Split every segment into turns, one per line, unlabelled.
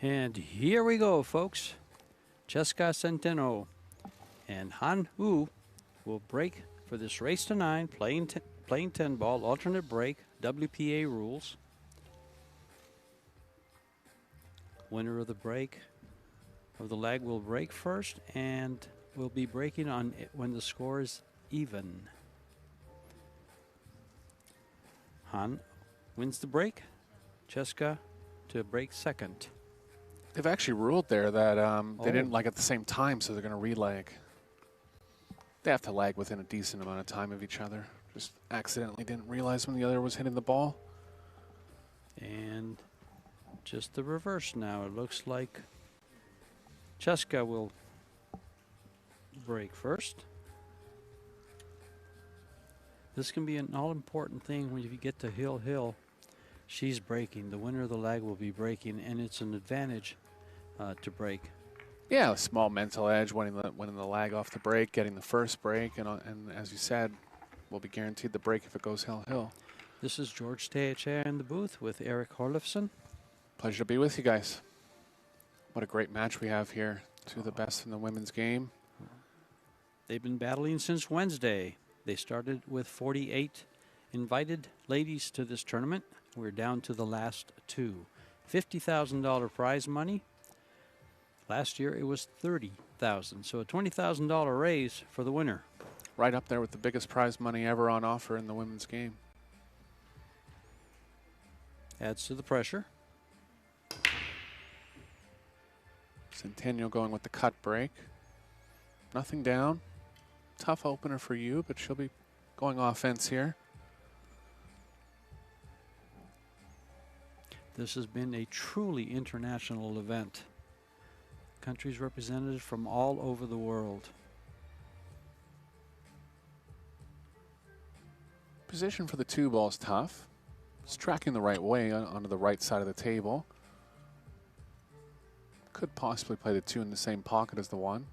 And here we go, folks. Chezka Centeno and Han Wu will break for this race to 9, playing 10 ball, alternate break, WPA rules. Winner of the break of the leg will break first and will be breaking on it when the score is even. Han wins the break. Chezka to break second.
They've actually ruled there that they didn't lag at the same time, so they're going to re-lag. They have to lag within a decent amount of time of each other. Just accidentally didn't realize when the other was hitting the ball.
And just the reverse now. It looks like Chezka will break first. This can be an all-important thing when you get to hill. She's breaking. The winner of the lag will be breaking, and it's an advantage to break.
Yeah, a small mental edge, winning the lag off the break, getting the first break, and as you said, we'll be guaranteed the break if it goes hill.
This is George Teacher in the booth with Eric Horlefson.
Pleasure to be with you guys. What a great match we have here. Two of the best in the women's game.
They've been battling since Wednesday. They started with 48 invited ladies to this tournament. We're down to the last 2. $50,000 prize money. Last year it was $30,000, so a $20,000 raise for the winner.
Right up there with the biggest prize money ever on offer in the women's game.
Adds to the pressure.
Centeno going with the cut break. Nothing down. Tough opener for you, but she'll be going offense here.
This has been a truly international event. Countries represented from all over the world.
Position for the 2 ball is tough. It's tracking the right way onto the right side of the table. Could possibly play the 2 in the same pocket as the 1.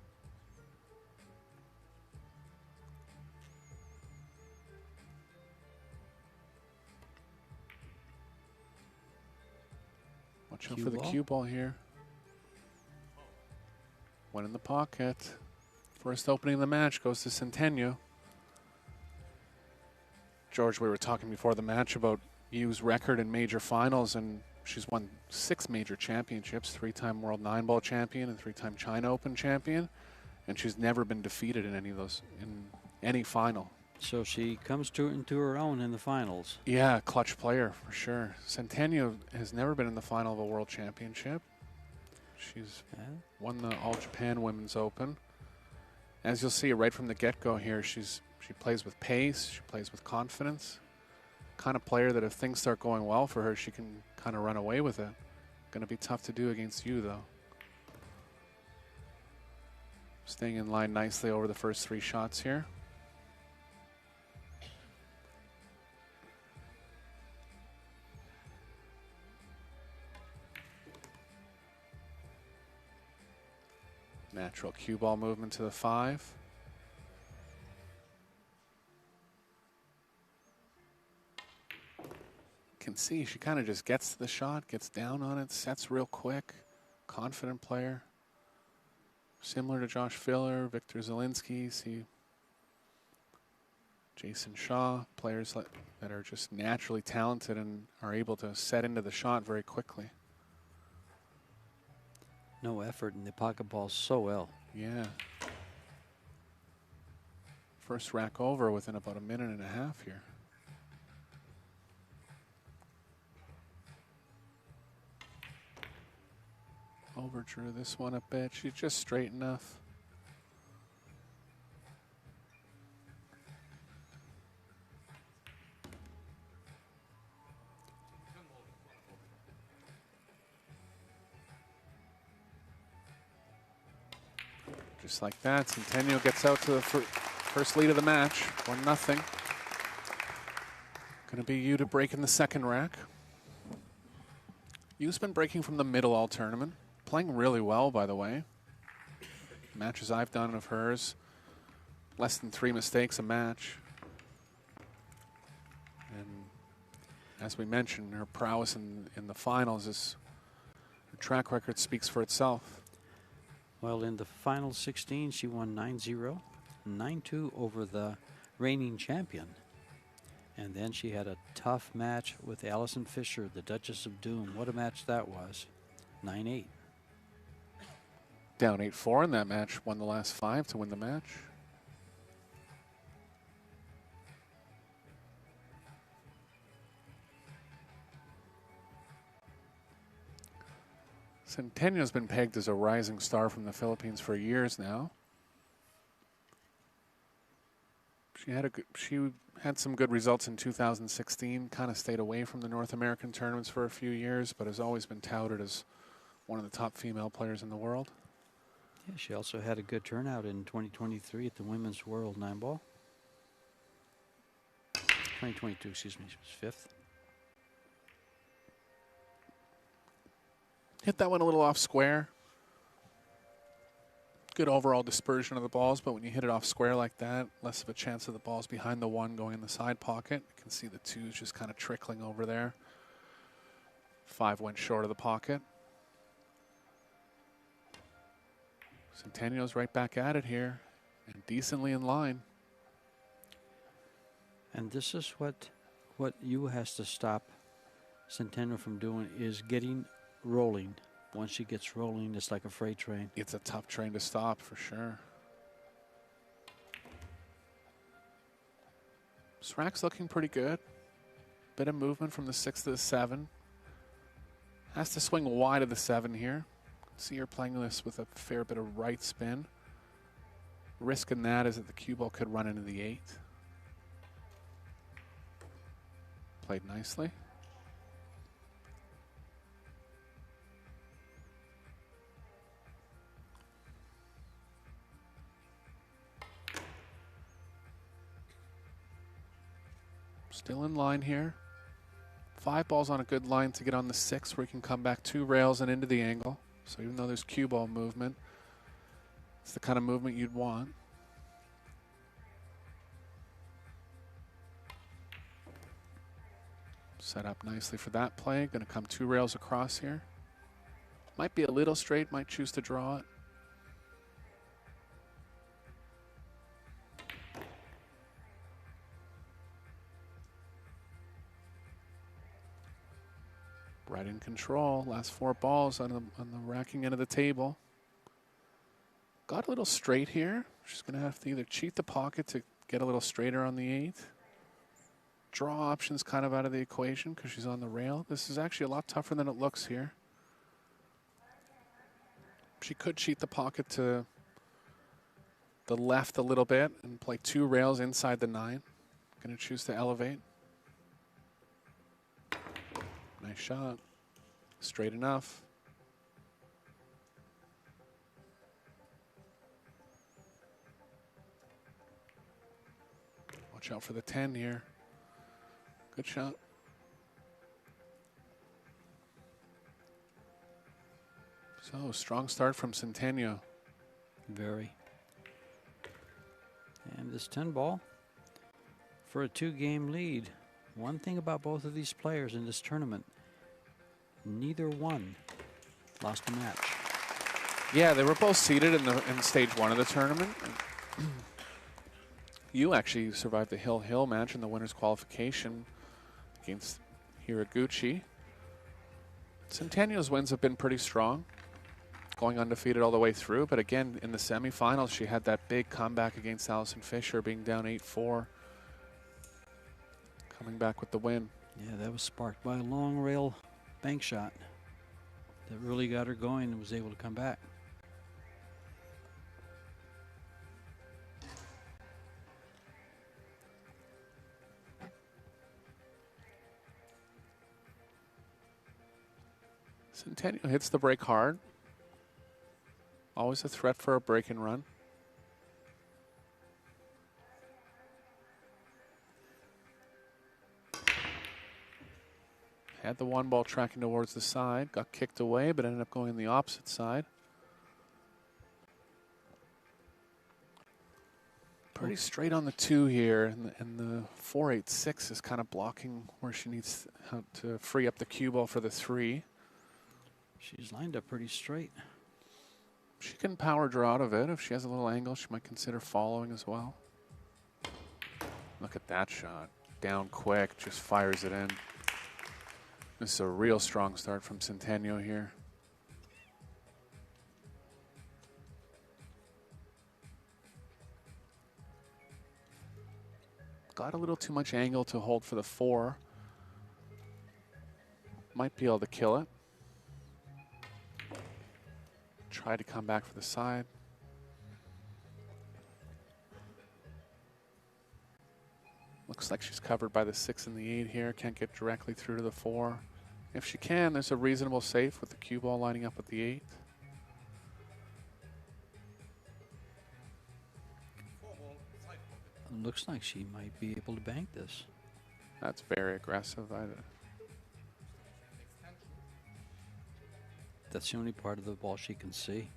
Watch out for the cue ball here. 1 in the pocket. First opening of the match goes to Centeno. George, we were talking before the match about Yu's record in major finals, and she's won 6 major championships, 3-time World 9-ball champion and 3-time China Open champion, and she's never been defeated in any of those, in any final.
So she comes into her own in the finals.
Yeah, clutch player for sure. Centeno has never been in the final of a world championship. She's won the All Japan Women's Open. As you'll see right from the get-go here, she plays with pace, she plays with confidence. Kind of player that if things start going well for her, she can kind of run away with it. Going to be tough to do against you, though. Staying in line nicely over the first 3 shots here. Natural cue ball movement to the 5. Can see she kind of just gets to the shot, gets down on it, sets real quick. Confident player. Similar to Josh Filler, Victor Zielinski, see Jason Shaw, players that are just naturally talented and are able to set into the shot very quickly.
No effort in the pocket ball so well.
Yeah. First rack over within about 1.5 minutes here. Overdrew this one a bit. She's just straight enough. Just like that, Centeno gets out to the first lead of the match, 1-0. Gonna be you to break in the second rack. Yu's been breaking from the middle all tournament. Playing really well, by the way. Matches I've done of hers, less than 3 mistakes a match. And as we mentioned, her prowess in the finals is track record speaks for itself.
Well, in the final 16, she won 9-0, 9-2 over the reigning champion. And then she had a tough match with Allison Fisher, the Duchess of Doom. What a match that was. 9-8.
Down 8-4 in that match, won the last 5 to win the match. Centeno's been pegged as a rising star from the Philippines for years now. She had some good results in 2016, kind of stayed away from the North American tournaments for a few years, but has always been touted as one of the top female players in the world.
Yeah, she also had a good turnout in 2023 at the Women's World 9-ball. 2022, excuse me, she was 5th.
Hit that one a little off square. Good overall dispersion of the balls, but when you hit it off square like that, less of a chance of the balls behind the 1 going in the side pocket. You can see the 2s just kind of trickling over there. 5 went short of the pocket. Centeno's right back at it here, and decently in line.
And this is what you has to stop Centeno from doing, is getting rolling. Once she gets rolling, it's like a freight train.
It's a tough train to stop for sure. This rack's looking pretty good. Bit of movement from the 6 to the 7. Has to swing wide of the 7 here. See her playing this with a fair bit of right spin. Risk in that is that the cue ball could run into the 8. Played nicely. Still in line here. 5 balls on a good line to get on the 6 where you can come back 2 rails and into the angle. So even though there's cue ball movement, it's the kind of movement you'd want. Set up nicely for that play. Going to come 2 rails across here. Might be a little straight, might choose to draw it. Right in control. Last 4 balls on the racking end of the table. Got a little straight here. She's going to have to either cheat the pocket to get a little straighter on the 8. Draw options kind of out of the equation because she's on the rail. This is actually a lot tougher than it looks here. She could cheat the pocket to the left a little bit and play 2 rails inside the 9. Going to choose to elevate. Nice shot. Straight enough. Watch out for the 10 here. Good shot. So, strong start from Centeno.
Very. And this 10 ball for a 2-game lead. One thing about both of these players in this tournament, neither one lost a match.
Yeah, they were both seeded in stage 1 of the tournament. You actually survived the Hill match in the winner's qualification against Hiraguchi. Centeno's wins have been pretty strong, going undefeated all the way through. But again, in the semifinals, she had that big comeback against Allison Fisher, being down 8-4. Coming back with the win.
Yeah, that was sparked by a long rail bank shot that really got her going and was able to come back.
Centeno hits the break hard. Always a threat for a break and run. Had the 1 ball tracking towards the side, got kicked away, but ended up going the opposite side. Pretty straight on the 2 here, and the 4-8-6 is kind of blocking where she needs to free up the cue ball for the 3.
She's lined up pretty straight.
She can power draw out of it. If she has a little angle, she might consider following as well. Look at that shot. Down quick, just fires it in. This is a real strong start from Centeno here. Got a little too much angle to hold for the 4. Might be able to kill it. Try to come back for the side. Looks like she's covered by the 6 and the 8 here. Can't get directly through to the 4. If she can, there's a reasonable safe with the cue ball lining up with the 8.
Looks like she might be able to bank this.
That's very aggressive.
That's the only part of the ball she can see.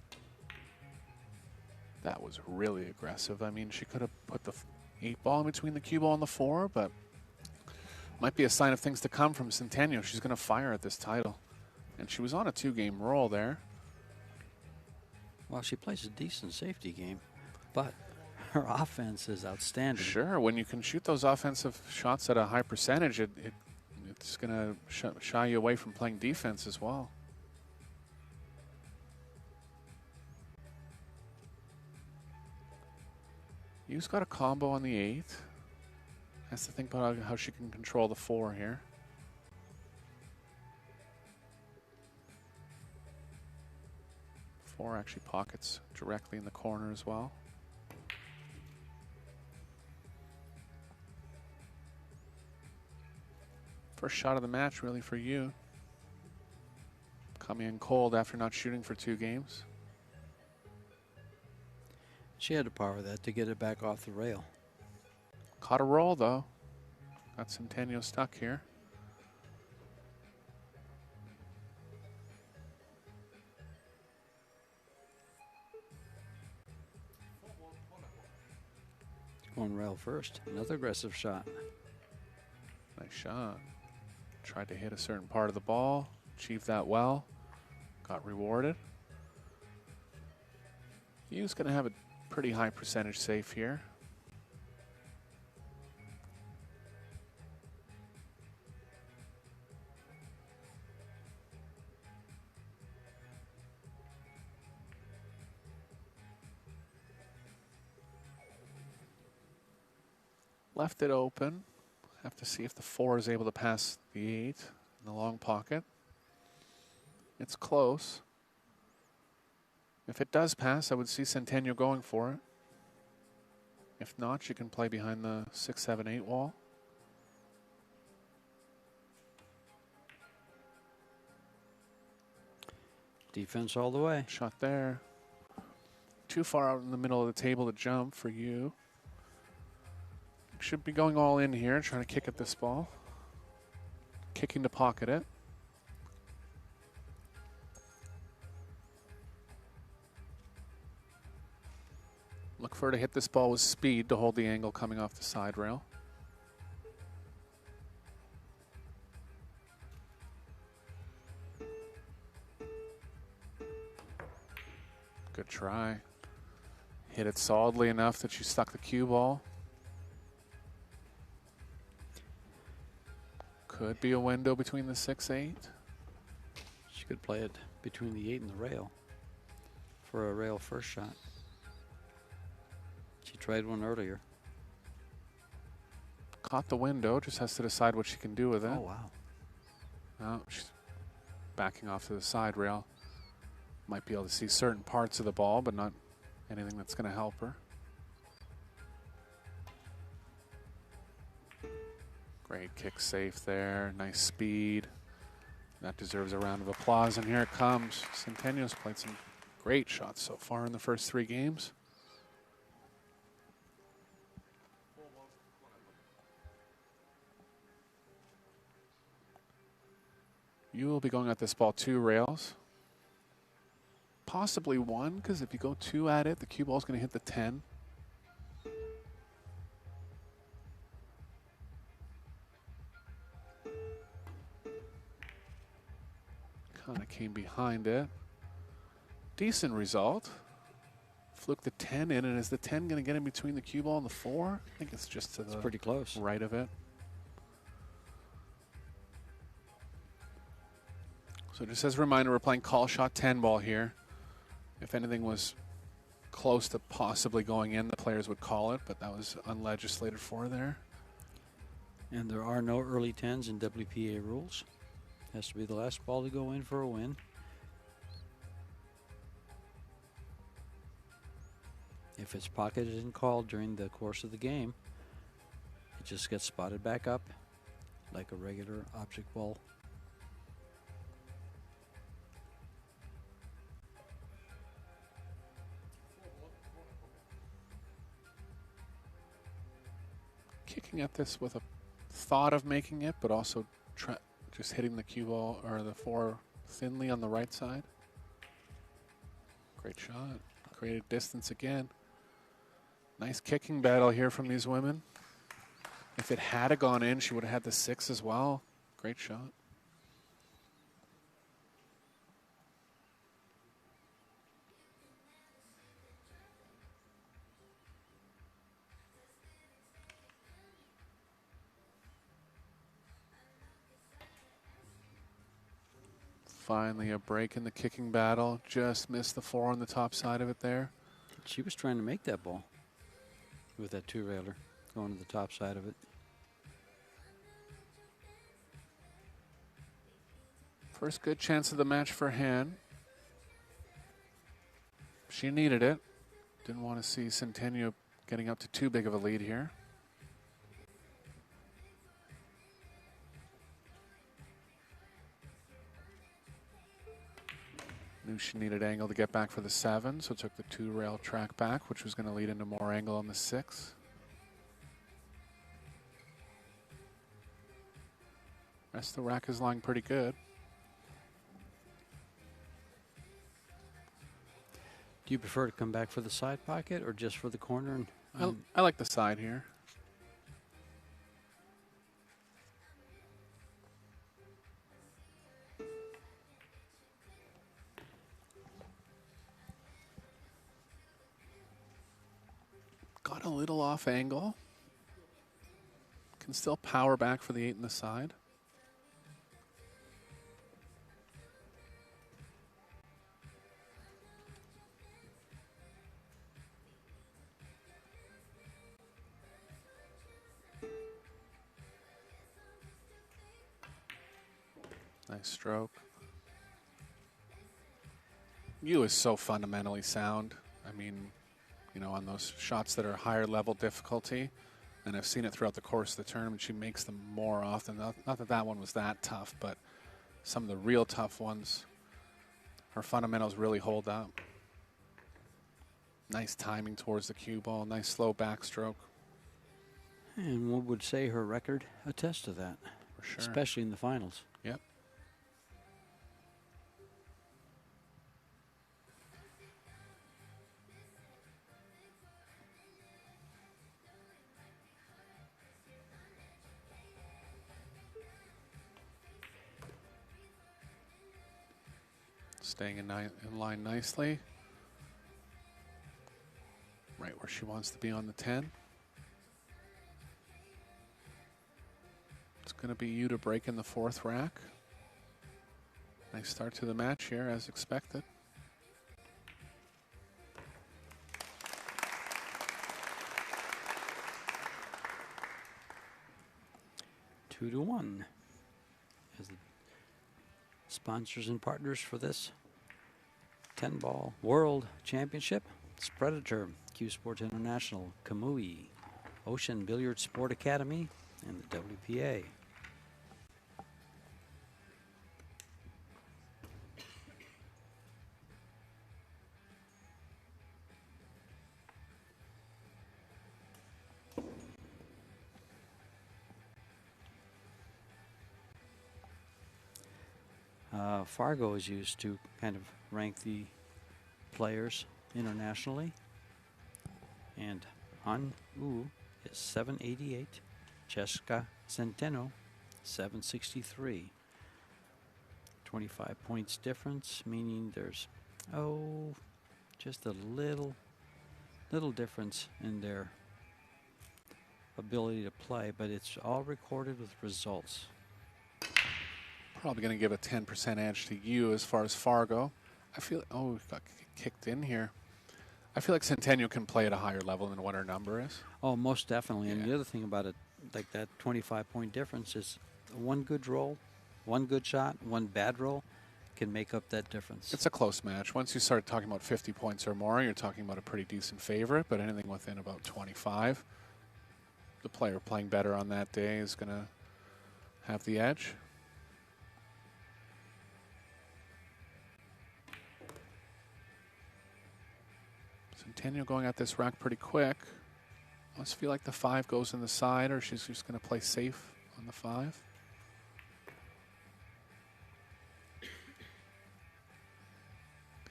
That was really aggressive. I mean, she could have put the 8 ball in between the cue ball and the 4, but might be a sign of things to come from Centeno. She's going to fire at this title. And she was on a 2-game roll there.
Well, she plays a decent safety game, but her offense is outstanding.
Sure, when you can shoot those offensive shots at a high percentage, it's going to shy you away from playing defense as well. Yu's got a combo on the 8. Has to think about how she can control the 4 here. Four actually pockets directly in the corner as well. First shot of the match really for Yu. Coming in cold after not shooting for 2 games.
She had to power that to get it back off the rail.
Caught a roll though. Got Centeno stuck here.
Going rail first. Another aggressive shot.
Nice shot. Tried to hit a certain part of the ball. Achieved that well. Got rewarded. Yu's going to have a pretty high percentage safe here. Left it open. Have to see if the 4 is able to pass the 8 in the long pocket. It's close. If it does pass, I would see Centeno going for it. If not, she can play behind the 6, 7, 8 wall.
Defense all the way.
Shot there. Too far out in the middle of the table to jump for you. Should be going all in here, trying to kick at this ball. Kicking to pocket it. Look for her to hit this ball with speed to hold the angle coming off the side rail. Good try. Hit it solidly enough that she stuck the cue ball. Could be a window between the 6, 8.
She could play it between the 8 and the rail for a rail first shot. She tried one earlier.
Caught the window, just has to decide what she can do with it.
Oh, wow.
No, she's backing off to the side rail. Might be able to see certain parts of the ball, but not anything that's going to help her. Great kick safe there. Nice speed. That deserves a round of applause. And here it comes. Centeno's played some great shots so far in the first 3 games. You will be going at this ball 2 rails. Possibly 1, because if you go 2 at it, the cue ball is going to hit the 10. kind of came behind it. Decent result. Fluke the 10 in, and is the 10 going to get in between the cue ball and the 4? I think it's just to the
pretty close.
Right of it. So just as a reminder, we're playing call shot 10 ball here. If anything was close to possibly going in, the players would call it, but that was unlegislated for there.
And there are no early 10s in WPA rules. Has to be the last ball to go in for a win. If it's pocketed and called during the course of the game, it just gets spotted back up like a regular object ball.
Kicking at this with a thought of making it, but also just hitting the cue ball or the 4 thinly on the right side. Great shot. Created distance again. Nice kicking battle here from these women. If it had gone in, she would have had the 6 as well. Great shot. Finally a break in the kicking battle. Just missed the 4 on the top side of it there.
She was trying to make that ball with that 2-railer going to the top side of it.
First good chance of the match for Han. She needed it. Didn't want to see Centeno getting up to too big of a lead here. Knew she needed angle to get back for the 7, so took the 2-rail track back, which was going to lead into more angle on the 6. Rest of the rack is lying pretty good.
Do you prefer to come back for the side pocket or just for the corner?
I like the side here. Got a little off angle. Can still power back for the 8 in the side. Nice stroke. Yu is so fundamentally sound. I mean, you know, on those shots that are higher level difficulty, and I've seen it throughout the course of the tournament, she makes them more often. Not that that one was that tough, but some of the real tough ones, her fundamentals really hold up. Nice timing towards the cue ball, nice slow backstroke.
And one would say her record attests to that,
For sure.
especially in the finals.
Yep. Staying in line nicely. Right where she wants to be on the 10. It's going to be Yu to break in the 4th rack. Nice start to the match here, as expected.
Two to 1 as the sponsors and partners for this 10-ball World Championship. It's Predator, Q Sports International, Kamui, Ocean Billiard Sport Academy, and the WPA. Fargo is used to kind of rank the players internationally. And Han Wu is 788. Chezka Centeno, 763. 25 points difference, meaning there's, just a little difference in their ability to play, but it's all recorded with results.
Probably going to give a 10% edge to you as far as Fargo. I feel, we got kicked in here. I feel like Centeno can play at a higher level than what her number is.
Oh, most definitely.
Yeah.
And the other thing about it, like that 25-point difference, is one good roll, one good shot, one bad roll can make up that difference.
It's a close match. Once you start talking about 50 points or more, you're talking about a pretty decent favorite, but anything within about 25, the player playing better on that day is going to have the edge. Centeno going at this rack pretty quick. Must feel like the 5 goes in the side, or she's just going to play safe on the 5.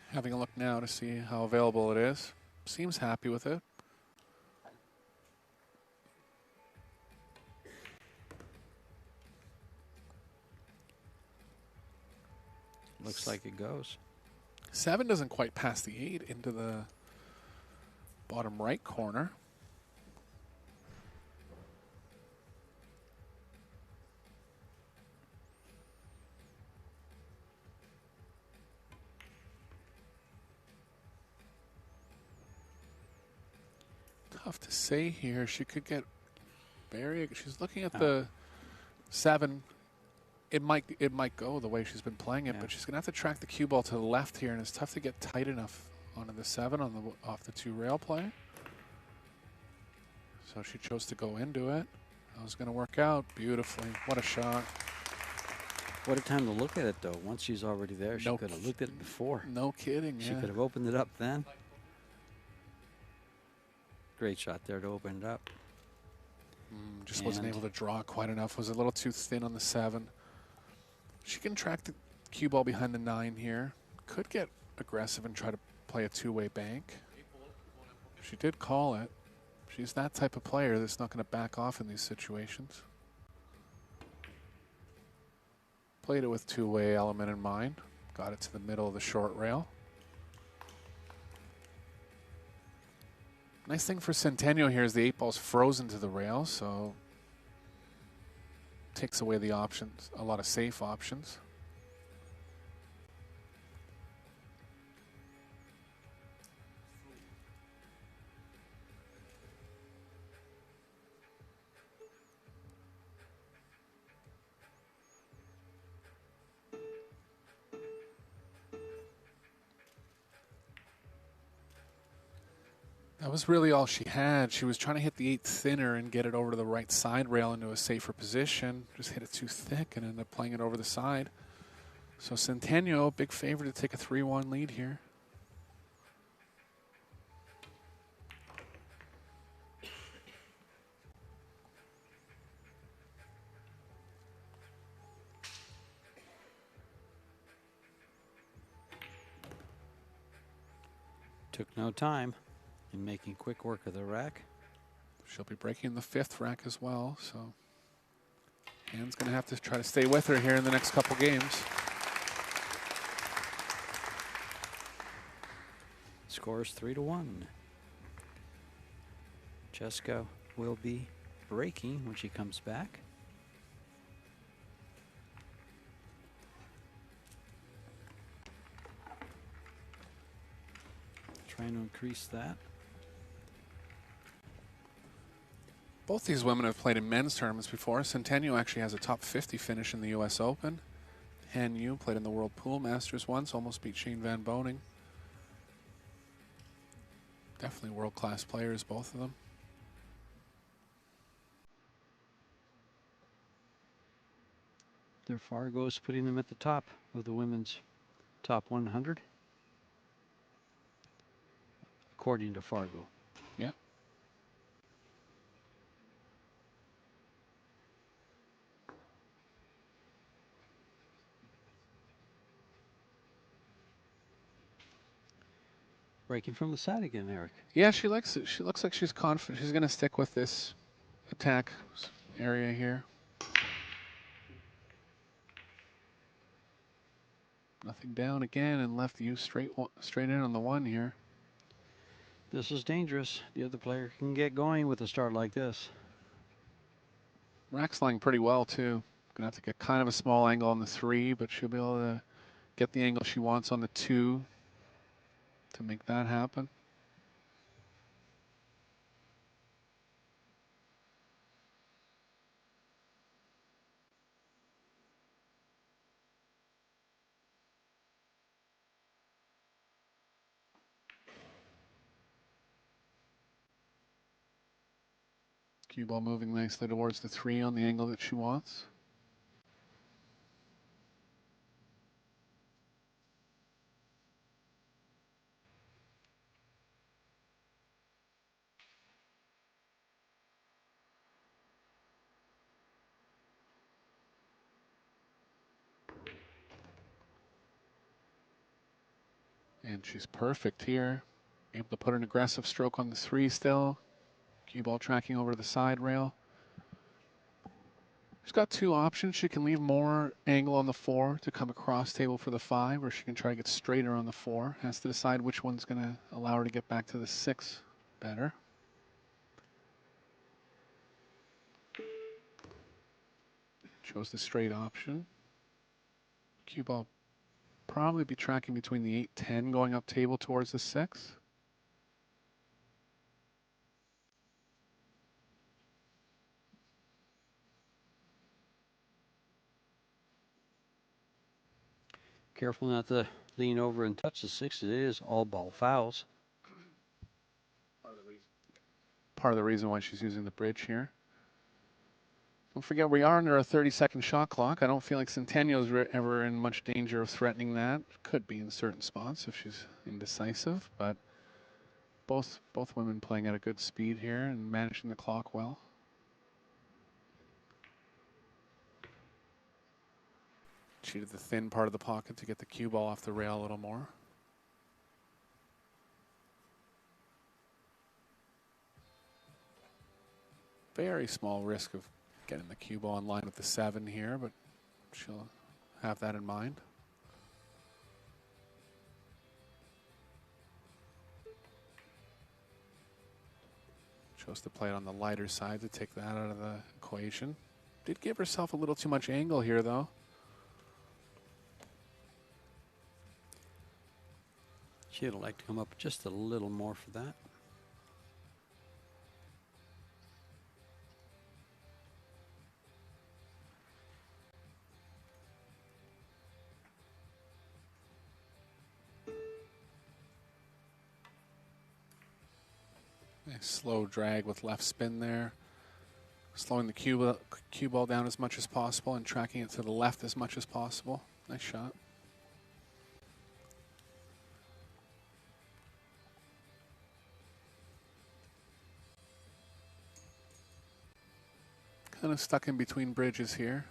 Having a look now to see how available it is. Seems happy with it.
Looks like it goes.
7 doesn't quite pass the 8 into the bottom right corner. Tough to say here. She could get very. She's looking at the 7. It might go the way she's been playing it, but she's gonna have to track the cue ball to the left here, and it's tough to get tight enough onto the 7 on the off the 2 rail play. So she chose to go into it. That was gonna work out beautifully. What a shot!
What a time to look at it, though. Once she's already there, she could have looked at it before.
No kidding.
She could have opened it up then. Great shot there to open it up.
Just wasn't able to draw quite enough. Was a little too thin on the 7. She can track the cue ball behind the 9 here. Could get aggressive and try to play a 2-way bank. She did call it. She's that type of player that's not going to back off in these situations. Played it with 2-way element in mind. Got it to the middle of the short rail. Nice thing for Centeno here is the 8 ball's frozen to the rail, so takes away the options, a lot of safe options. That was really all she had. She was trying to hit the 8 thinner and get it over to the right side rail into a safer position. Just hit it too thick and ended up playing it over the side. So Centeno, big favorite to take a 3-1 lead here.
Took no time in making quick work of the rack.
She'll be breaking the 5th rack as well, so Anne's going to have to try to stay with her here in the next couple games.
Score is 3-1. Chezka will be breaking when she comes back. Trying to increase that.
Both these women have played in men's tournaments before. Centeno actually has a top 50 finish in the U.S. Open. Han Yu played in the World Pool Masters once, almost beat Shane Van Boning. Definitely world-class players, both of them.
Their Fargo is putting them at the top of the women's top 100, according to Fargo.
Yeah.
Breaking from the side again, Eric.
Yeah, she likes it. She looks like she's confident. She's going to stick with this attack area here. Nothing down again, and left you straight in on the one here.
This is dangerous. The other player can get going with a start like this.
Rack's lying pretty well, too. Gonna have to get kind of a small angle on the 3, but she'll be able to get the angle she wants on the 2 to make that happen. Cue ball moving nicely towards the 3 on the angle that she wants. And she's perfect here. Able to put an aggressive stroke on the 3 still. Cue ball tracking over the side rail. She's got 2 options. She can leave more angle on the 4 to come across table for the 5, or she can try to get straighter on the 4. Has to decide which one's going to allow her to get back to the 6 better. Chose the straight option. Cue ball probably be tracking between the 8-10 going up table towards the 6.
Careful not to lean over and touch the 6. It is all ball fouls.
Part of the reason why she's using the bridge here. Don't forget, we are under a 30-second shot clock. I don't feel like Centeno's ever in much danger of threatening that. Could be in certain spots if she's indecisive, but both women playing at a good speed here and managing the clock well. Cheated the thin part of the pocket to get the cue ball off the rail a little more. Very small risk of getting the cue ball in line with the 7 here, but she'll have that in mind. Chose to play it on the lighter side to take that out of the equation. Did give herself a little too much angle here, though.
She'd like to come up just a little more for that.
Nice slow drag with left spin there. Slowing the cue ball down as much as possible and tracking it to the left as much as possible. Nice shot. Kind of stuck in between bridges here.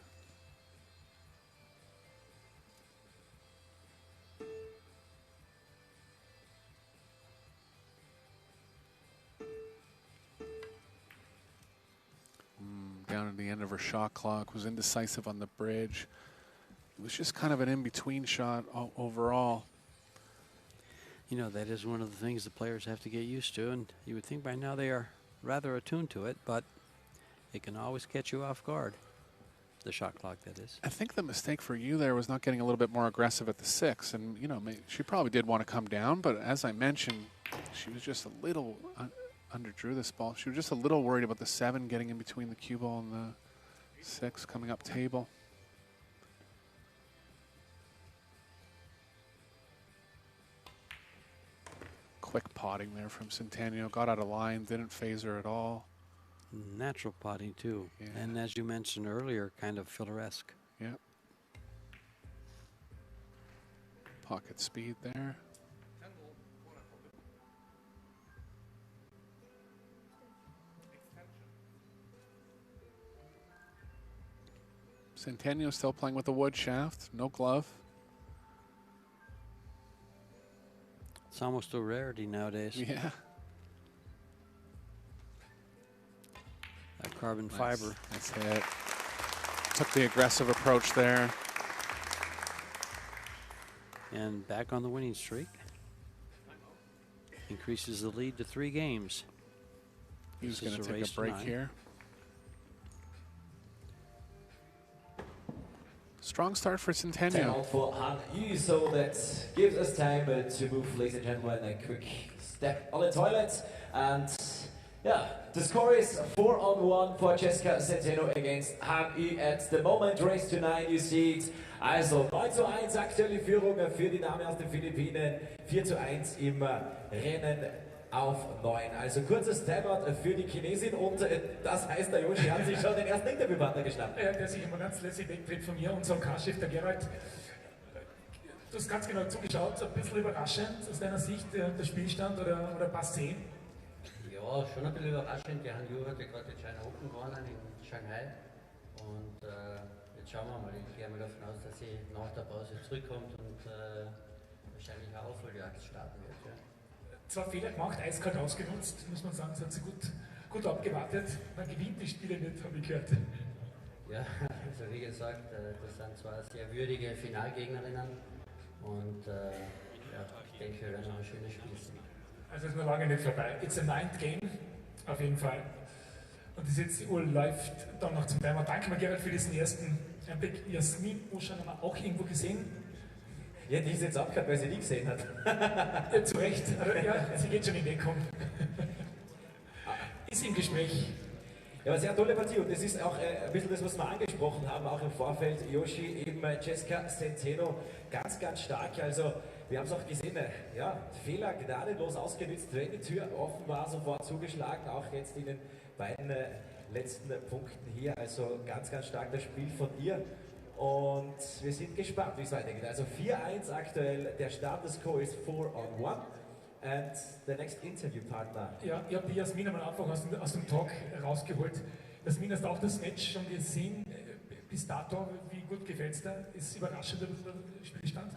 Down at the end of her shot clock, was indecisive on the bridge. It was just kind of an in-between shot overall.
You know, that is one of the things the players have to get used to, and you would think by now they are rather attuned to it, but it can always catch you off guard. The shot clock, that is.
I think the mistake for you there was not getting a little bit more aggressive at the 6. And, you know, she probably did want to come down, but as I mentioned, she was just a little underdrew this ball. She was just a little worried about the 7 getting in between the cue ball and the 6 coming up table. Quick potting there from Centeno. Got out of line, didn't phase her at all.
Natural potting, too. Yeah. And as you mentioned earlier, kind of filler-esque.
Yep. Pocket speed there. Centeno still playing with the wood shaft, no glove.
It's almost a rarity nowadays.
Yeah.
That carbon fiber.
That's it. Took the aggressive approach there.
and back on the winning streak. Increases the lead to 3 games.
He's going to take a break here. Strong start for Centeno.
Timeout for Han Yu, so that gives us time to move, ladies and gentlemen, a quick step on the toilet. And yeah, the score is 4-1 for Chezka Centeno against Han Yu at the moment. Race to 9, you see it. Also 9:1 aktuelle Führung für die Dame aus den Philippinen, 4:1 im Rennen auf 9. Also kurzes Timeout für die Chinesin und das heißt, der Yoshi hat sich schon den ersten Interviewpartner geschnappt.
Ja, der sich immer ganz lässig wegdreht von mir, unser K-Chef, der Gerald. Du hast ganz genau zugeschaut, ein bisschen überraschend aus deiner Sicht der Spielstand oder passé?
Ja, schon ein bisschen überraschend. Der Han Yu hat ja gerade den China Open gewonnen in Shanghai und jetzt schauen wir mal. Ich gehe mal davon aus, dass sie nach der Pause zurückkommt und wahrscheinlich eine Aufholjagd starten wird. Ja.
2 Fehler gemacht, eiskalt ausgenutzt, muss man sagen, das hat sie gut abgewartet. Man gewinnt die Spiele nicht, habe ich gehört.
Ja, also wie gesagt, das sind 2 sehr würdige Finalgegnerinnen und ja, ich denke, wir werden noch ein schönes Spiel sehen.
Also ist noch lange nicht vorbei. It's a 9th game, auf jeden Fall. Und die Uhr läuft dann noch zum Timer. Danke mal, Gerald, für diesen ersten Einblick. Jasmin Oschan haben wir auch irgendwo gesehen.
Ja, die ist jetzt abgehört, weil sie nie gesehen hat.
Ja, zu Recht. Also, ja, sie geht schon in Deckung. Ist im Gespräch.
Ja, aber sehr tolle Partie und das ist auch ein bisschen das, was wir angesprochen haben, auch im Vorfeld. Yoshi, eben Chezka Centeno, ganz, ganz stark. Also, wir haben es auch gesehen, ja, Fehler gnadenlos ausgenutzt, wenn die Tür offen war, sofort zugeschlagen, auch jetzt in den beiden letzten Punkten hier. Also, ganz, ganz stark das Spiel von ihr. Und wir sind gespannt, wie es weitergeht. Also 4:1 aktuell, der Status-Quo ist 4-1. And the next interview partner.
Ja, ich habe die Jasmin am Anfang aus dem Talk rausgeholt. Jasmin, hast du auch das Match schon gesehen bis dato? Wie gut gefällt es dir? Ist überraschend der Spielstand?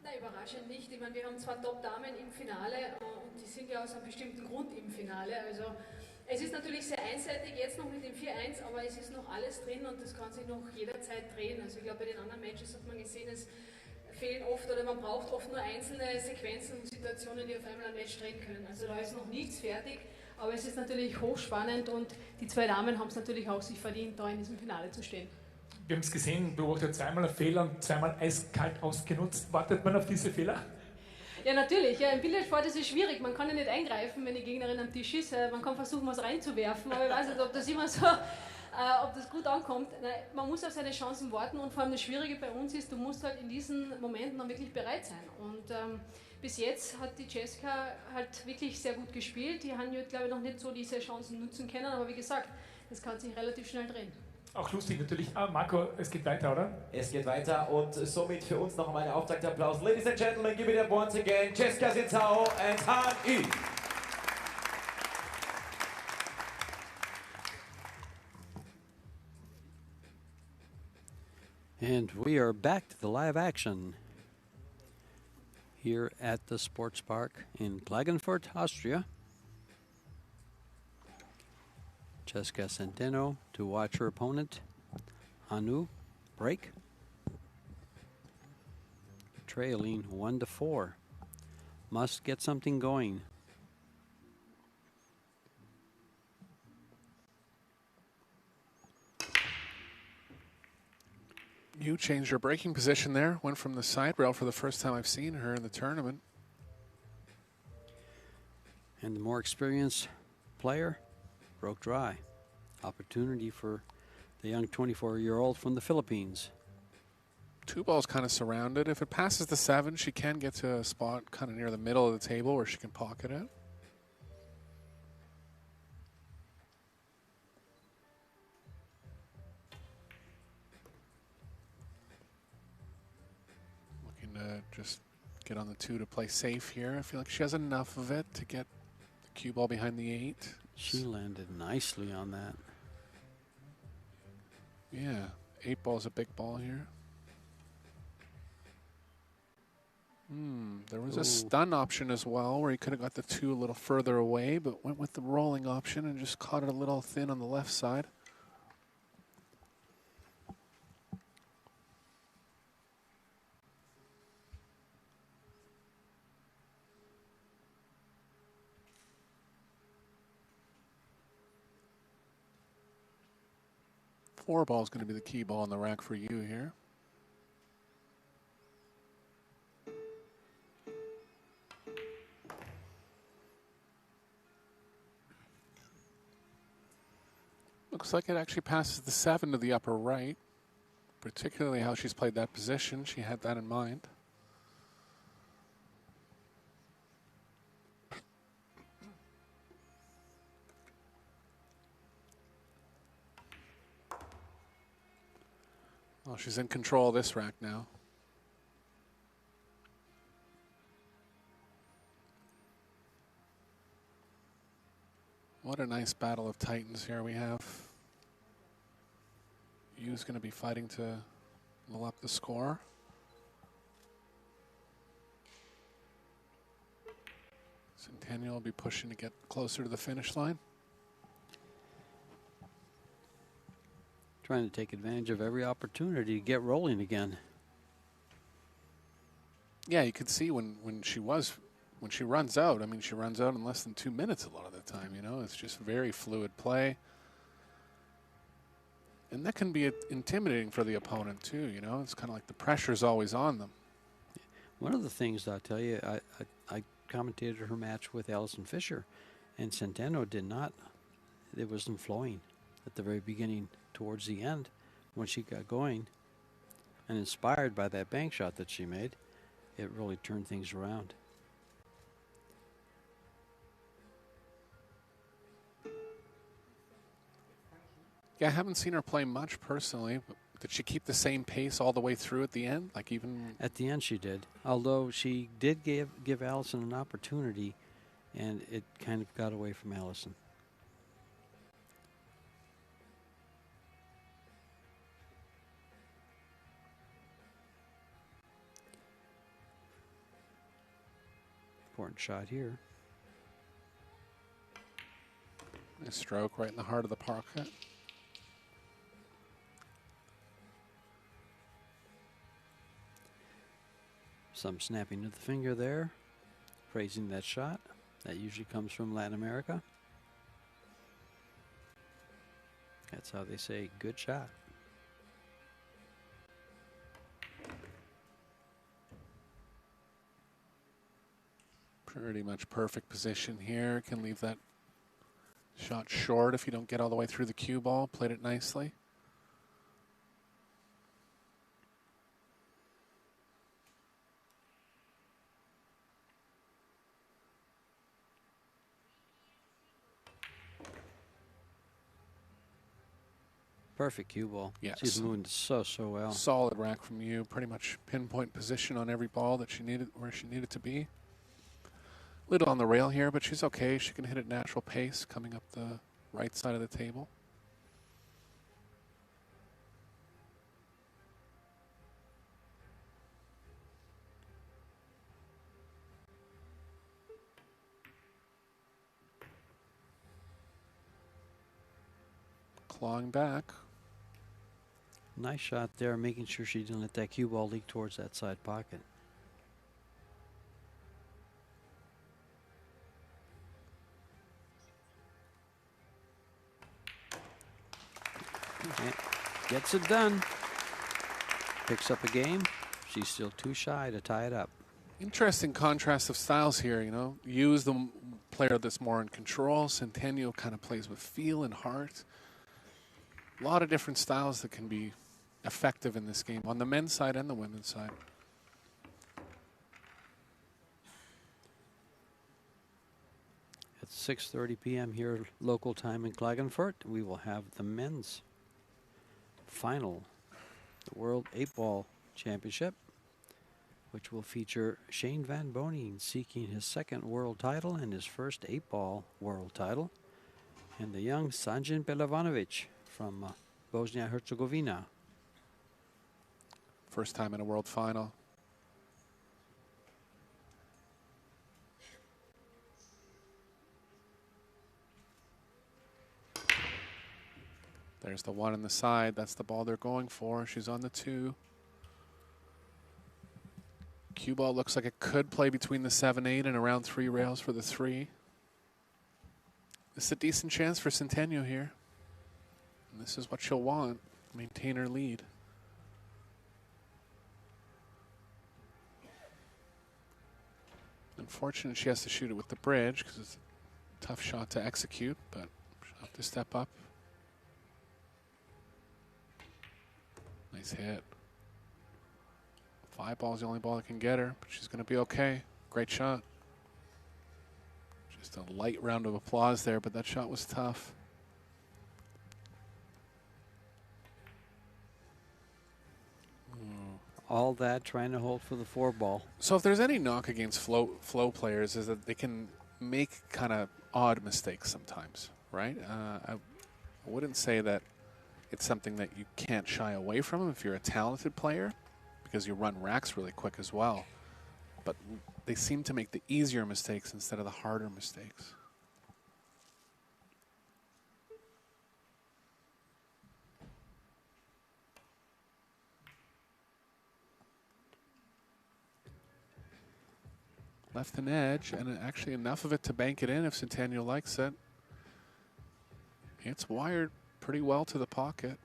Nein, überraschend nicht. Ich meine, wir haben 2 Top-Damen im Finale und die sind ja aus einem bestimmten Grund im Finale. Also es ist natürlich sehr einseitig jetzt noch mit dem 4:1, aber es ist noch alles drin und das kann sich noch jederzeit drehen. Also ich glaube, bei den anderen Matches hat man gesehen, es fehlen oft oder man braucht oft nur einzelne Sequenzen und Situationen, die auf einmal ein Match drehen können. Also da ist noch nichts fertig, aber es ist natürlich hochspannend und die 2 Damen haben es natürlich auch sich verdient, da in diesem Finale zu stehen.
Wir haben es gesehen, beobachtet zweimal einen Fehler und zweimal eiskalt ausgenutzt. Wartet man auf diese Fehler?
Ja, natürlich. Ja, im Billardsport ist es schwierig. Man kann ja nicht eingreifen, wenn die Gegnerin am Tisch ist. Man kann versuchen, was reinzuwerfen, aber ich weiß nicht, ob das immer so, ob das gut ankommt. Nein, man muss auf seine Chancen warten und vor allem das Schwierige bei uns ist, du musst halt in diesen Momenten dann wirklich bereit sein. Und bis jetzt hat die Chezka halt wirklich sehr gut gespielt. Die haben, glaube ich, noch nicht so diese Chancen nutzen können, aber wie gesagt, das kann sich relativ schnell drehen.
Auch lustig natürlich. Marco, es geht weiter, oder?
Es geht weiter und somit für uns noch einmal ein Auftaktapplaus. Ladies and gentlemen, give it up once again, Chezka Centeno and Han Yu.
And we are back to the live action here at the Sports Park in Klagenfurt, Austria. Chezka Centeno to watch her opponent, Anu, break. Trailing 1-4. Must get something going.
You changed her breaking position there. Went from the side rail for the first time I've seen her in the tournament.
And the more experienced player broke dry. Opportunity for the young 24-year-old from the Philippines.
2 balls kind of surrounded. If it passes the 7, she can get to a spot kind of near the middle of the table where she can pocket it. Looking to just get on the 2 to play safe here. I feel like she has enough of it to get the cue ball behind the 8.
She landed nicely on that.
Yeah, 8 ball's a big ball here. There was a stun option as well where he could have got the 2 a little further away, but went with the rolling option and just caught it a little thin on the left side. 4 ball is going to be the key ball on the rack for you here. Looks like it actually passes the 7 to the upper right. Particularly how she's played that position. She had that in mind. Well, she's in control of this rack now. What a nice battle of titans here we have. Yu's going to be fighting to level up the score. Centeno will be pushing to get closer to the finish line.
Trying to take advantage of every opportunity to get rolling again.
Yeah, you could see when she runs out, I mean, she runs out in less than 2 minutes a lot of the time, you know. It's just very fluid play. And that can be intimidating for the opponent, too, you know. It's kind of like the pressure's always on them.
One of the things I'll tell you, I commentated her match with Alison Fisher, and Centeno did not. It wasn't flowing at the very beginning. Towards the end, when she got going, and inspired by that bank shot that she made, it really turned things around.
Yeah, I haven't seen her play much personally, but did she keep the same pace all the way through at the end? Like even
at the end she did, although she did give Allison an opportunity, and it kind of got away from Allison. Important shot here.
Nice stroke right in the heart of the pocket.
Some snapping of the finger there, praising that shot. That usually comes from Latin America. That's how they say good shot.
Pretty much perfect position here. Can leave that shot short if you don't get all the way through the cue ball. Played it nicely.
Perfect cue ball.
Yes.
She's moving so well.
Solid rack from you. Pretty much pinpoint position on every ball that she needed, where she needed to be. Little on the rail here, but she's okay. She can hit at natural pace coming up the right side of the table. Clawing back.
Nice shot there, making sure she didn't let that cue ball leak towards that side pocket. Gets it done. Picks up a game. She's still too shy to tie it up.
Interesting contrast of styles here, you know. Yu is the player that's more in control. Centeno kind of plays with feel and heart. A lot of different styles that can be effective in this game on the men's side and the women's side.
At 6:30 p.m. here local time in Klagenfurt, we will have the men's final, the World 8-Ball Championship, which will feature Shane Van Boening seeking his second world title and his first 8-Ball world title, and the young Sanjin Belivanovic from Bosnia-Herzegovina.
First time in a world final. There's the 1 on the side. That's the ball they're going for. She's on the 2. Cue ball looks like it could play between the 7-8 and around 3 rails for the 3. This is a decent chance for Centeno here. And this is what she'll want. maintain her lead. Unfortunate she has to shoot it with the bridge because it's a tough shot to execute, but she'll have to step up. Nice hit. 5 ball's the only ball that can get her, but she's going to be okay. Great shot. Just a light round of applause there, but that shot was tough.
All that trying to hold for the 4 ball.
So if there's any knock against flow players is that they can make kind of odd mistakes sometimes, right? I wouldn't say that it's something that you can't shy away from if you're a talented player, because you run racks really quick as well. But they seem to make the easier mistakes instead of the harder mistakes. Left an edge, and actually enough of it to bank it in if Centeno likes it. It's wired pretty well to the pocket.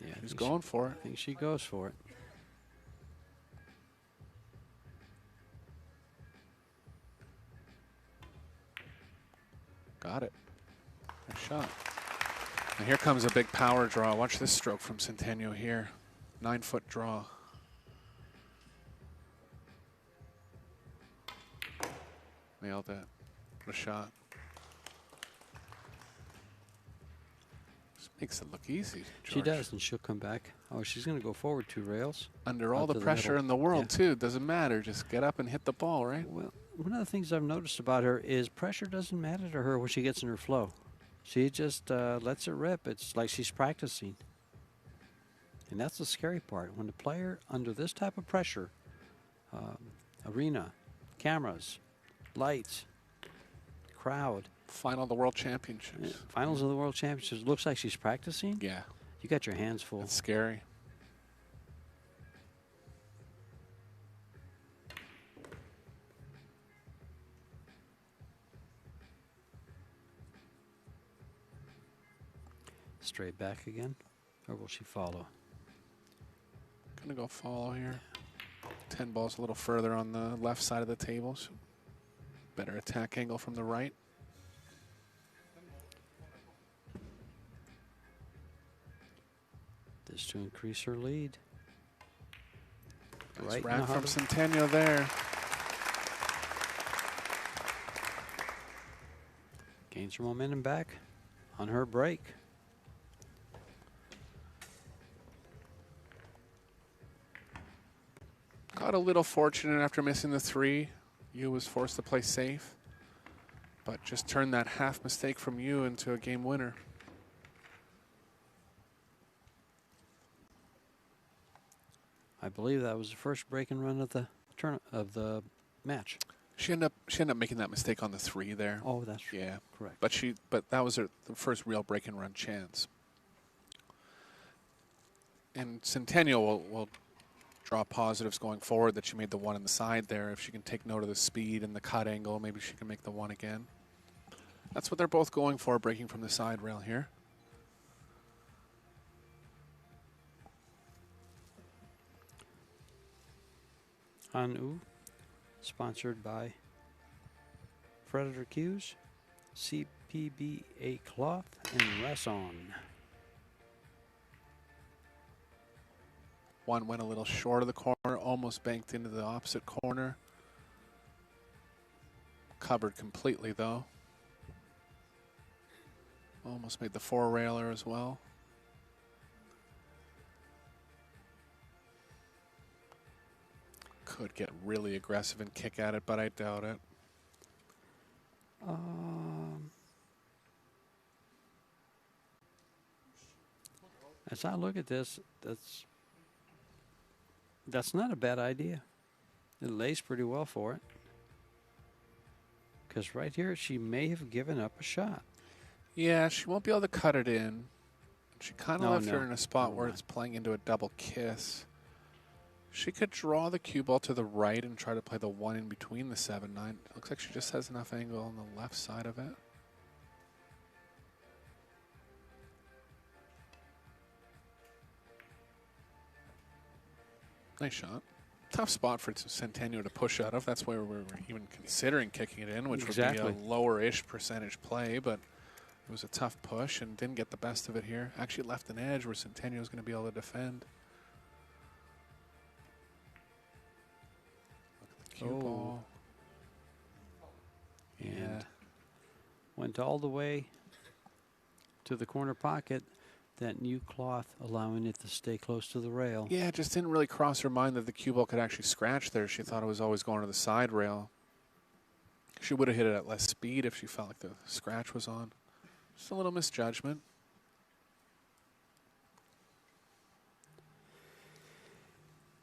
Yeah,
she's going for it.
I think she goes for it.
Got it. Good shot. And here comes a big power draw. Watch this stroke from Centeno here. 9-foot draw. Nailed it. What a shot. Just makes it look easy, George.
She does, and she'll come back. Oh, she's going to go forward 2 rails.
Under all the pressure in the world, too. Doesn't matter. Just get up and hit the ball, right?
Well, one of the things I've noticed about her is pressure doesn't matter to her when she gets in her flow. She just lets it rip. It's like she's practicing. And that's the scary part. When the player, under this type of pressure, arena, cameras, lights, crowd.
Final of the World Championships.
Finals of the World Championships. Looks like she's practicing.
Yeah.
You got your hands full.
It's scary.
Straight back again, or will she follow?
Gonna go follow here. 10 balls a little further on the left side of the table. So better attack angle from the right.
This to increase her lead.
Nice rack from Centeno there.
Gains her momentum back on her break.
Got a little fortunate after missing the 3. Yu was forced to play safe, but just turned that half mistake from Yu into a game winner.
I believe that was the first break and run of the match.
She ended up making that mistake on the 3 there.
Oh, that's true.
Yeah,
correct.
But that was the first real break and run chance. And Centeno will draw positives going forward that she made the 1 on the side there. If she can take note of the speed and the cut angle, maybe she can make the 1 again. That's what they're both going for, breaking from the side rail here.
Hanu, sponsored by Predator Cues, CPBA Cloth, and Rasson.
1 went a little short of the corner, almost banked into the opposite corner. Covered completely, though. Almost made the 4-railer as well. Could get really aggressive and kick at it, but I doubt it.
As I look at this, that's not a bad idea. It lays pretty well for it. Because right here, she may have given up a shot.
Yeah, she won't be able to cut it in. She kind of left her in a spot where it's playing into a double kiss. She could draw the cue ball to the right and try to play the 1 in between the 7-9. Looks like she just has enough angle on the left side of it. Nice shot. Tough spot for Centeno to push out of. That's where we were even considering kicking it in, which would be a lower-ish percentage play, but it was a tough push and didn't get the best of it here. Actually left an edge where Centeno was going to be able to defend. Look at the cue ball.
And went all the way to the corner pocket. That new cloth allowing it to stay close to the rail.
Yeah, it just didn't really cross her mind that the cue ball could actually scratch there. She thought it was always going to the side rail. She would have hit it at less speed if she felt like the scratch was on. Just a little misjudgment.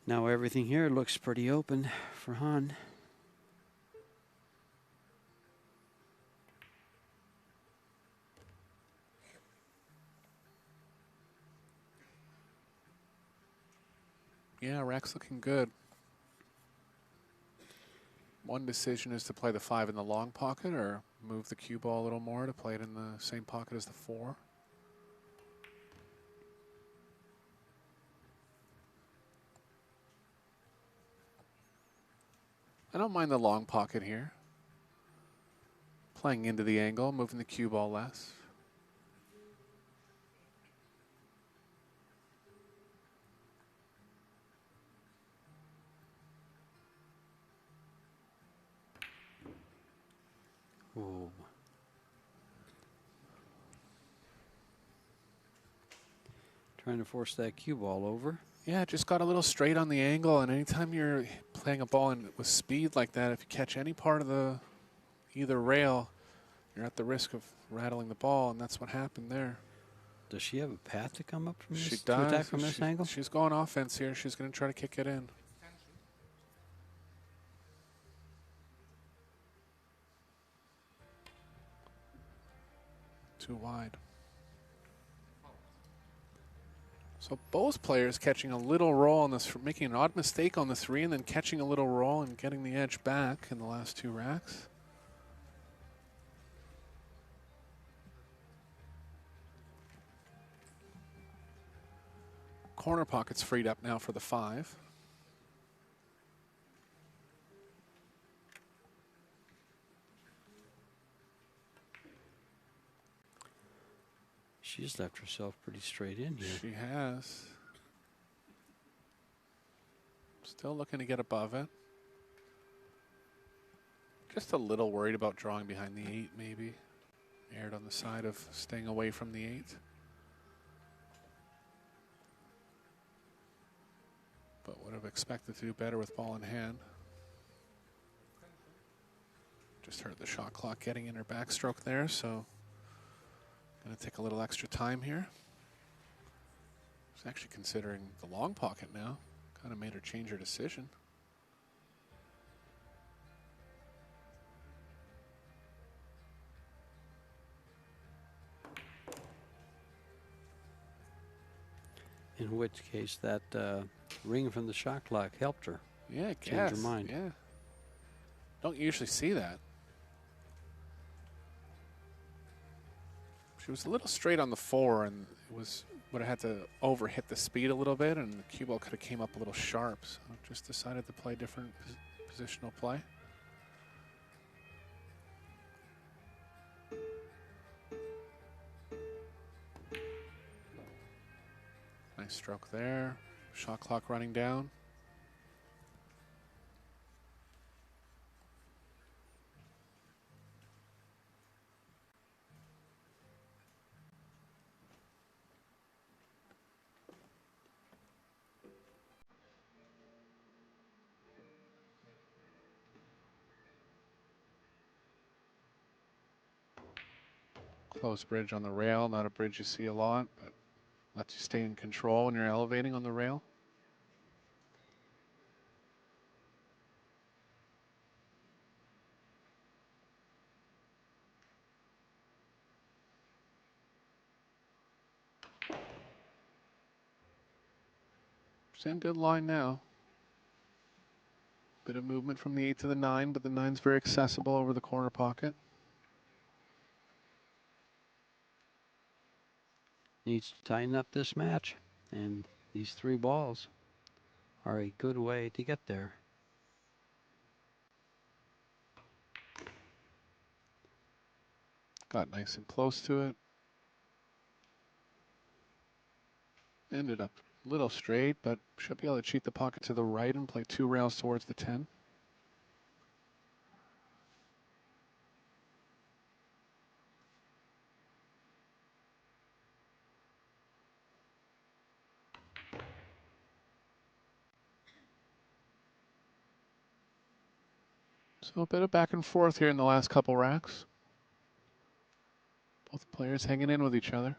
Now everything here looks pretty open for Han.
Yeah, rack's looking good. One decision is to play the 5 in the long pocket or move the cue ball a little more to play it in the same pocket as the 4. I don't mind the long pocket here. Playing into the angle, moving the cue ball less.
Ooh. Trying to force that cue ball over.
Yeah, just got a little straight on the angle, and anytime you're playing a ball with speed like that, if you catch any part of either rail, you're at the risk of rattling the ball, and that's what happened there.
Does she have a path to come up from this?
She
To
does.
attack from this angle?
She's going offense here. She's going to try to kick it in. Too wide. So both players catching a little roll on this, making an odd mistake on the 3 and then catching a little roll and getting the edge back in the last 2 racks. Corner pocket's freed up now for the 5.
She's left herself pretty straight in here.
She has. Still looking to get above it. Just a little worried about drawing behind the 8, maybe. Aired on the side of staying away from the 8. But would have expected to do better with ball in hand. Just heard the shot clock getting in her backstroke there, so going to take a little extra time here. She's actually considering the long pocket now. Kind of made her change her decision.
In which case that ring from the shot clock helped her.
Yeah, I
change her
guess.
mind.
Yeah. Don't usually see that. She was a little straight on the 4 and would have had to overhit the speed a little bit, and the cue ball could have came up a little sharp. So just decided to play different positional play. Nice stroke there. Shot clock running down. Close bridge on the rail, not a bridge you see a lot, but lets you stay in control when you're elevating on the rail. She's in good line now. Bit of movement from the 8 to the 9, but the 9's very accessible over the corner pocket.
Needs to tighten up this match and these 3 balls. are a good way to get there.
Got nice and close to it. Ended up a little straight, but should be able to cheat the pocket to the right and play 2 rails towards the 10. So a bit of back and forth here in the last couple racks. Both players hanging in with each other.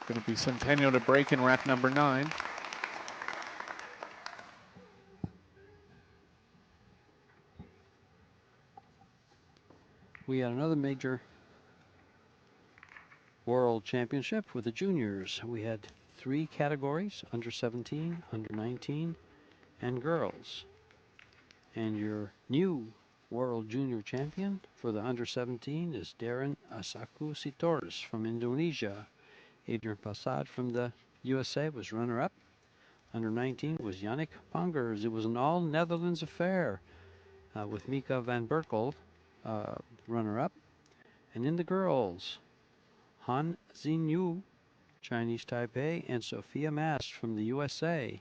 Going to be Centeno to break in rack number 9.
We had another major World Championship with the juniors. We had 3 categories, under 17, under 19, and girls. And your new World Junior Champion for the under 17 is Darren Asaku Sitores from Indonesia. Adrian Passad from the USA was runner-up. Under 19 was Yannick Pongers. It was an all-Netherlands affair with Mika van Berkel, runner-up. And in the girls, Han Xinyu, Chinese Taipei, and Sophia Mast from the USA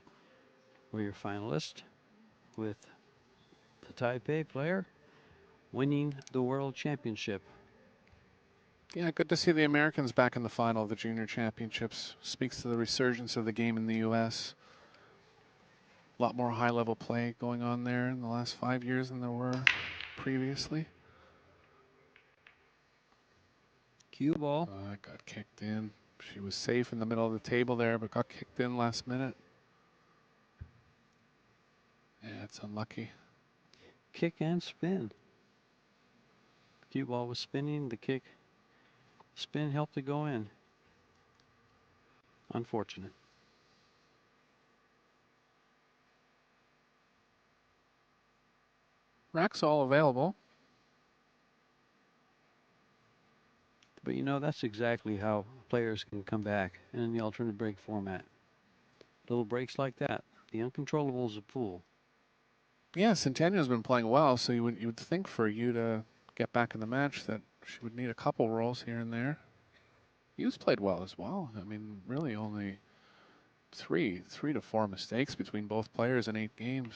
were your finalists, with the Taipei player winning the World Championship.
Yeah, good to see the Americans back in the final of the Junior Championships. Speaks to the resurgence of the game in the U.S. A lot more high-level play going on there in the last 5 years than there were previously.
Cue ball.
Got kicked in. She was safe in the middle of the table there, but got kicked in last minute. Yeah, it's unlucky.
Kick and spin. Cue ball was spinning. The kick spin helped to go in. Unfortunate.
Racks all available.
But you know, that's exactly how players can come back in the alternate break format. Little breaks like that. The uncontrollables of pool.
Yeah, Centeno's been playing well, so you would think for you to get back in the match that she would need a couple rolls here and there. Hughes played well as well. I mean, really only three to 4 mistakes between both players in 8 games.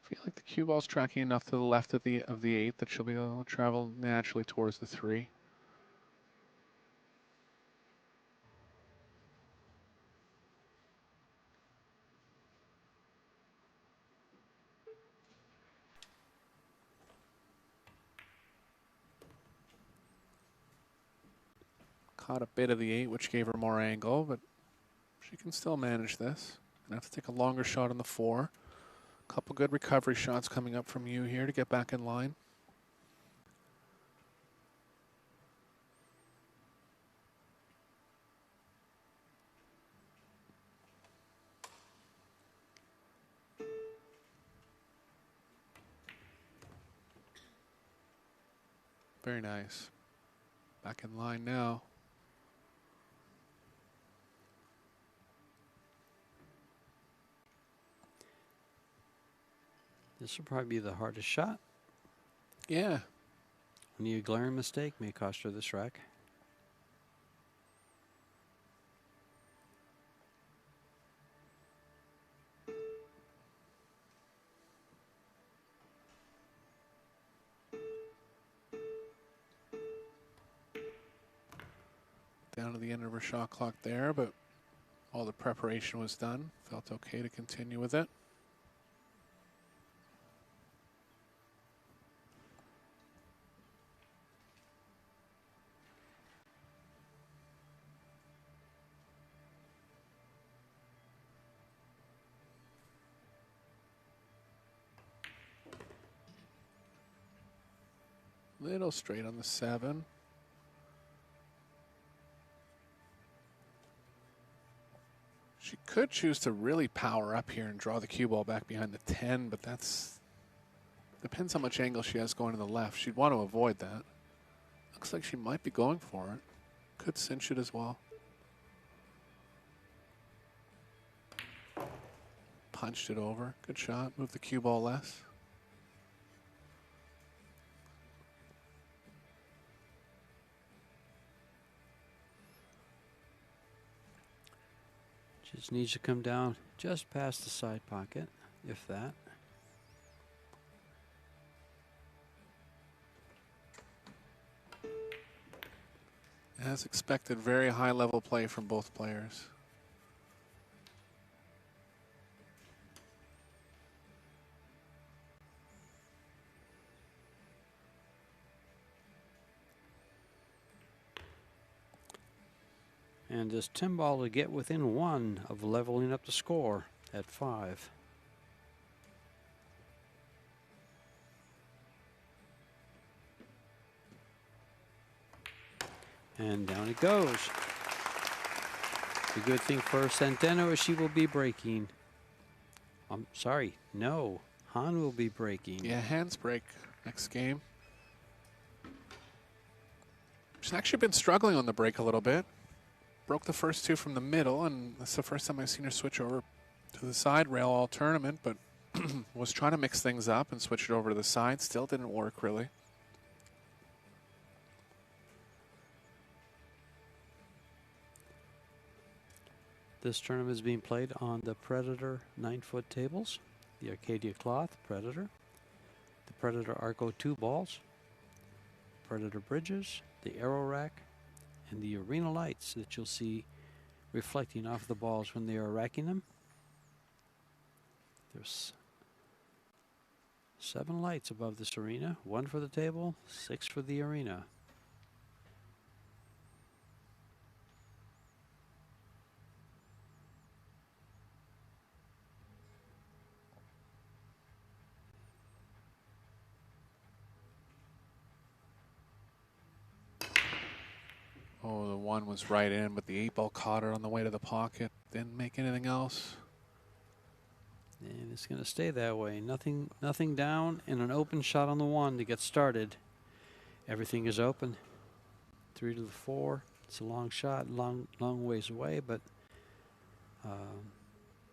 I feel like the cue ball's tracking enough to the left of the 8 that she'll be able to travel naturally towards the 3. Caught a bit of the 8, which gave her more angle, but she can still manage this. Gonna have to take a longer shot on the 4. Couple good recovery shots coming up from you here to get back in line. Very nice. Back in line now.
This will probably be the hardest shot.
Yeah.
Only a glaring mistake may cost her this rack.
Down to the end of her shot clock there, but all the preparation was done. Felt okay to continue with it. Little straight on the 7. She could choose to really power up here and draw the cue ball back behind the 10, but that's depends how much angle she has going to the left. She'd want to avoid that. Looks like she might be going for it. Could cinch it as well. Punched it over. Good shot. Move the cue ball less.
Just needs to come down just past the side pocket, if that.
As expected, very high level play from both players.
And does Timbal to get within 1 of leveling up the score at 5. And down it goes. The good thing for Centeno is she will be breaking. I'm sorry, no. Han will be breaking.
Yeah, hands break next game. She's actually been struggling on the break a little bit. Broke the first 2 from the middle, and that's the first time I've seen her switch over to the side rail all tournament, but was trying to mix things up and switch it over to the side. Still didn't work, really.
This tournament is being played on the Predator 9-foot tables, the Arcadia Cloth Predator, the Predator Arco 2 balls, Predator bridges, the Aero Rack, and the arena lights that you'll see reflecting off the balls when they are racking them. There's 7 lights above this arena, 1 for the table, 6 for the arena.
Oh, the 1 was right in, but the 8-ball caught her on the way to the pocket. Didn't make anything else.
And it's going to stay that way. Nothing down, and an open shot on the 1 to get started. Everything is open. 3 to the 4. It's a long shot, long ways away, but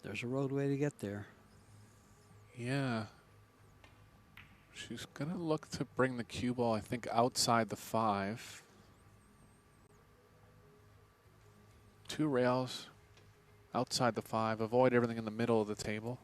there's a roadway to get there.
Yeah. She's going to look to bring the cue ball, I think, outside the 5. 2 rails outside the 5. Avoid everything in the middle of the table.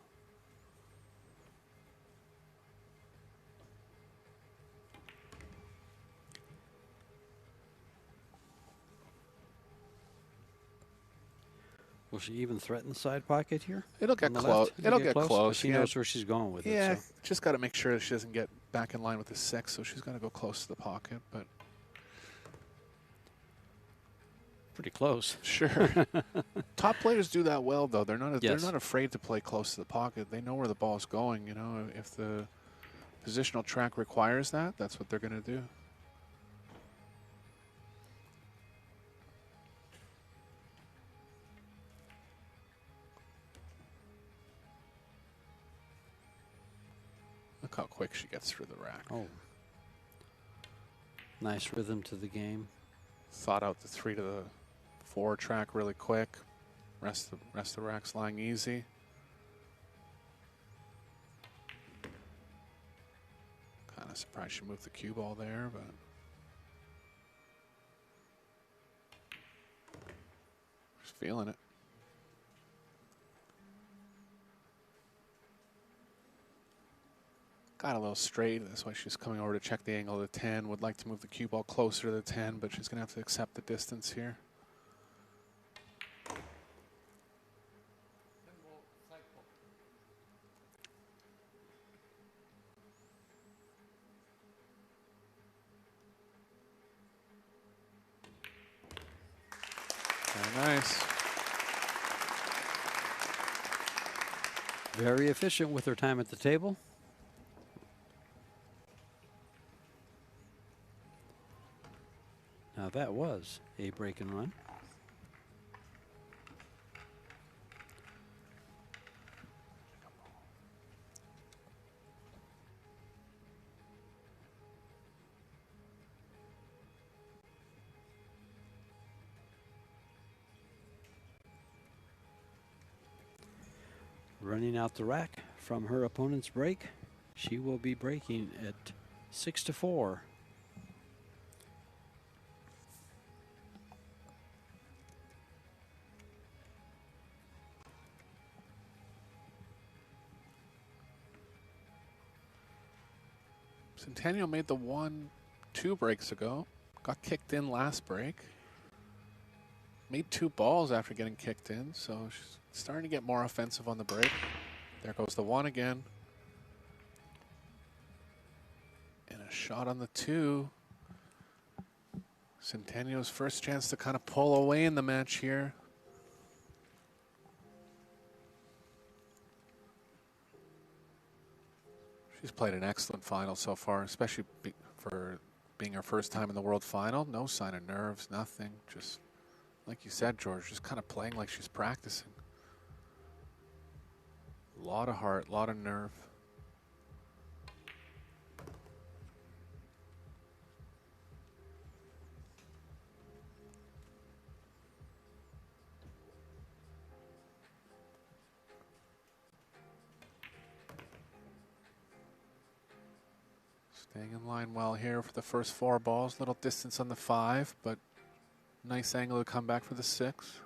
Will she even threaten the side pocket here?
It'll get close. It'll get close.
She knows where she's going with it.
Yeah,
So.
just got to make sure she doesn't get back in line with the 6, so she's got to go close to the pocket, but
Pretty close.
sure. Top players do that well, though. They're not
Yes.
they're not afraid to play close to the pocket. They know where the ball's going, you know. If the positional track requires that, that's what they're going to do. Look how quick she gets through the rack.
Oh. Nice rhythm to the game.
Thought out the 3 to the 4 track really quick. Rest of the rack's lying easy. Kind of surprised she moved the cue ball there, but just feeling it. Got a little straight. That's why she's coming over to check the angle of the 10. Would like to move the cue ball closer to the 10, but she's going to have to accept the distance here. Very nice.
Very efficient with her time at the table. Now that was a break and run. running out the rack from her opponent's break. She will be breaking at 6-4.
Centeno made the 1-2 breaks ago. Got kicked in last break. Made 2 balls after getting kicked in, so she's starting to get more offensive on the break. There goes the 1 again. And a shot on the 2. Centeno's first chance to kind of pull away in the match here. She's played an excellent final so far, especially for being her first time in the World Final. No sign of nerves, nothing. Just, like you said, George, just kind of playing like she's practicing. A lot of heart, a lot of nerve. Staying in line well here for the first 4 balls. Little distance on the 5, but nice angle to come back for the 6.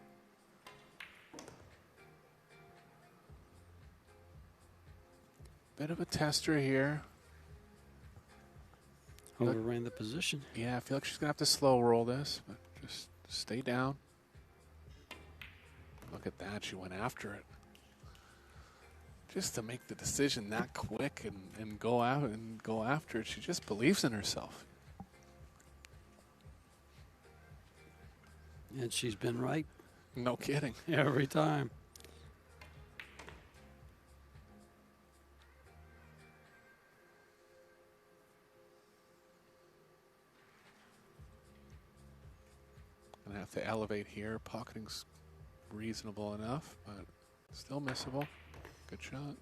Bit of a tester here.
Overran the position.
Yeah, I feel like she's going to have to slow roll this, but just stay down. Look at that. She went after it. Just to make the decision that quick and go out and go after it, she just believes in herself.
And she's been right.
No kidding.
Every time.
Gonna have to elevate here. Pocketing's reasonable enough, but still missable. Good shot.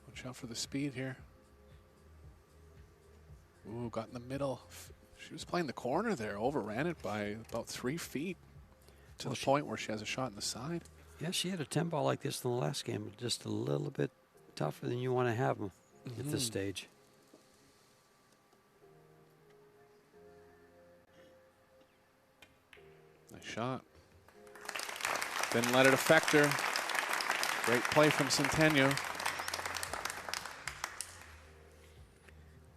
Watch out for the speed here. Ooh, got in the middle. She was playing the corner there, overran it by about 3 feet to the point where she has a shot in the side.
Yeah, she had a 10 ball like this in the last game, just a little bit tougher than you want to have them at this stage.
Nice shot. Didn't let it affect her. Great play from Centeno.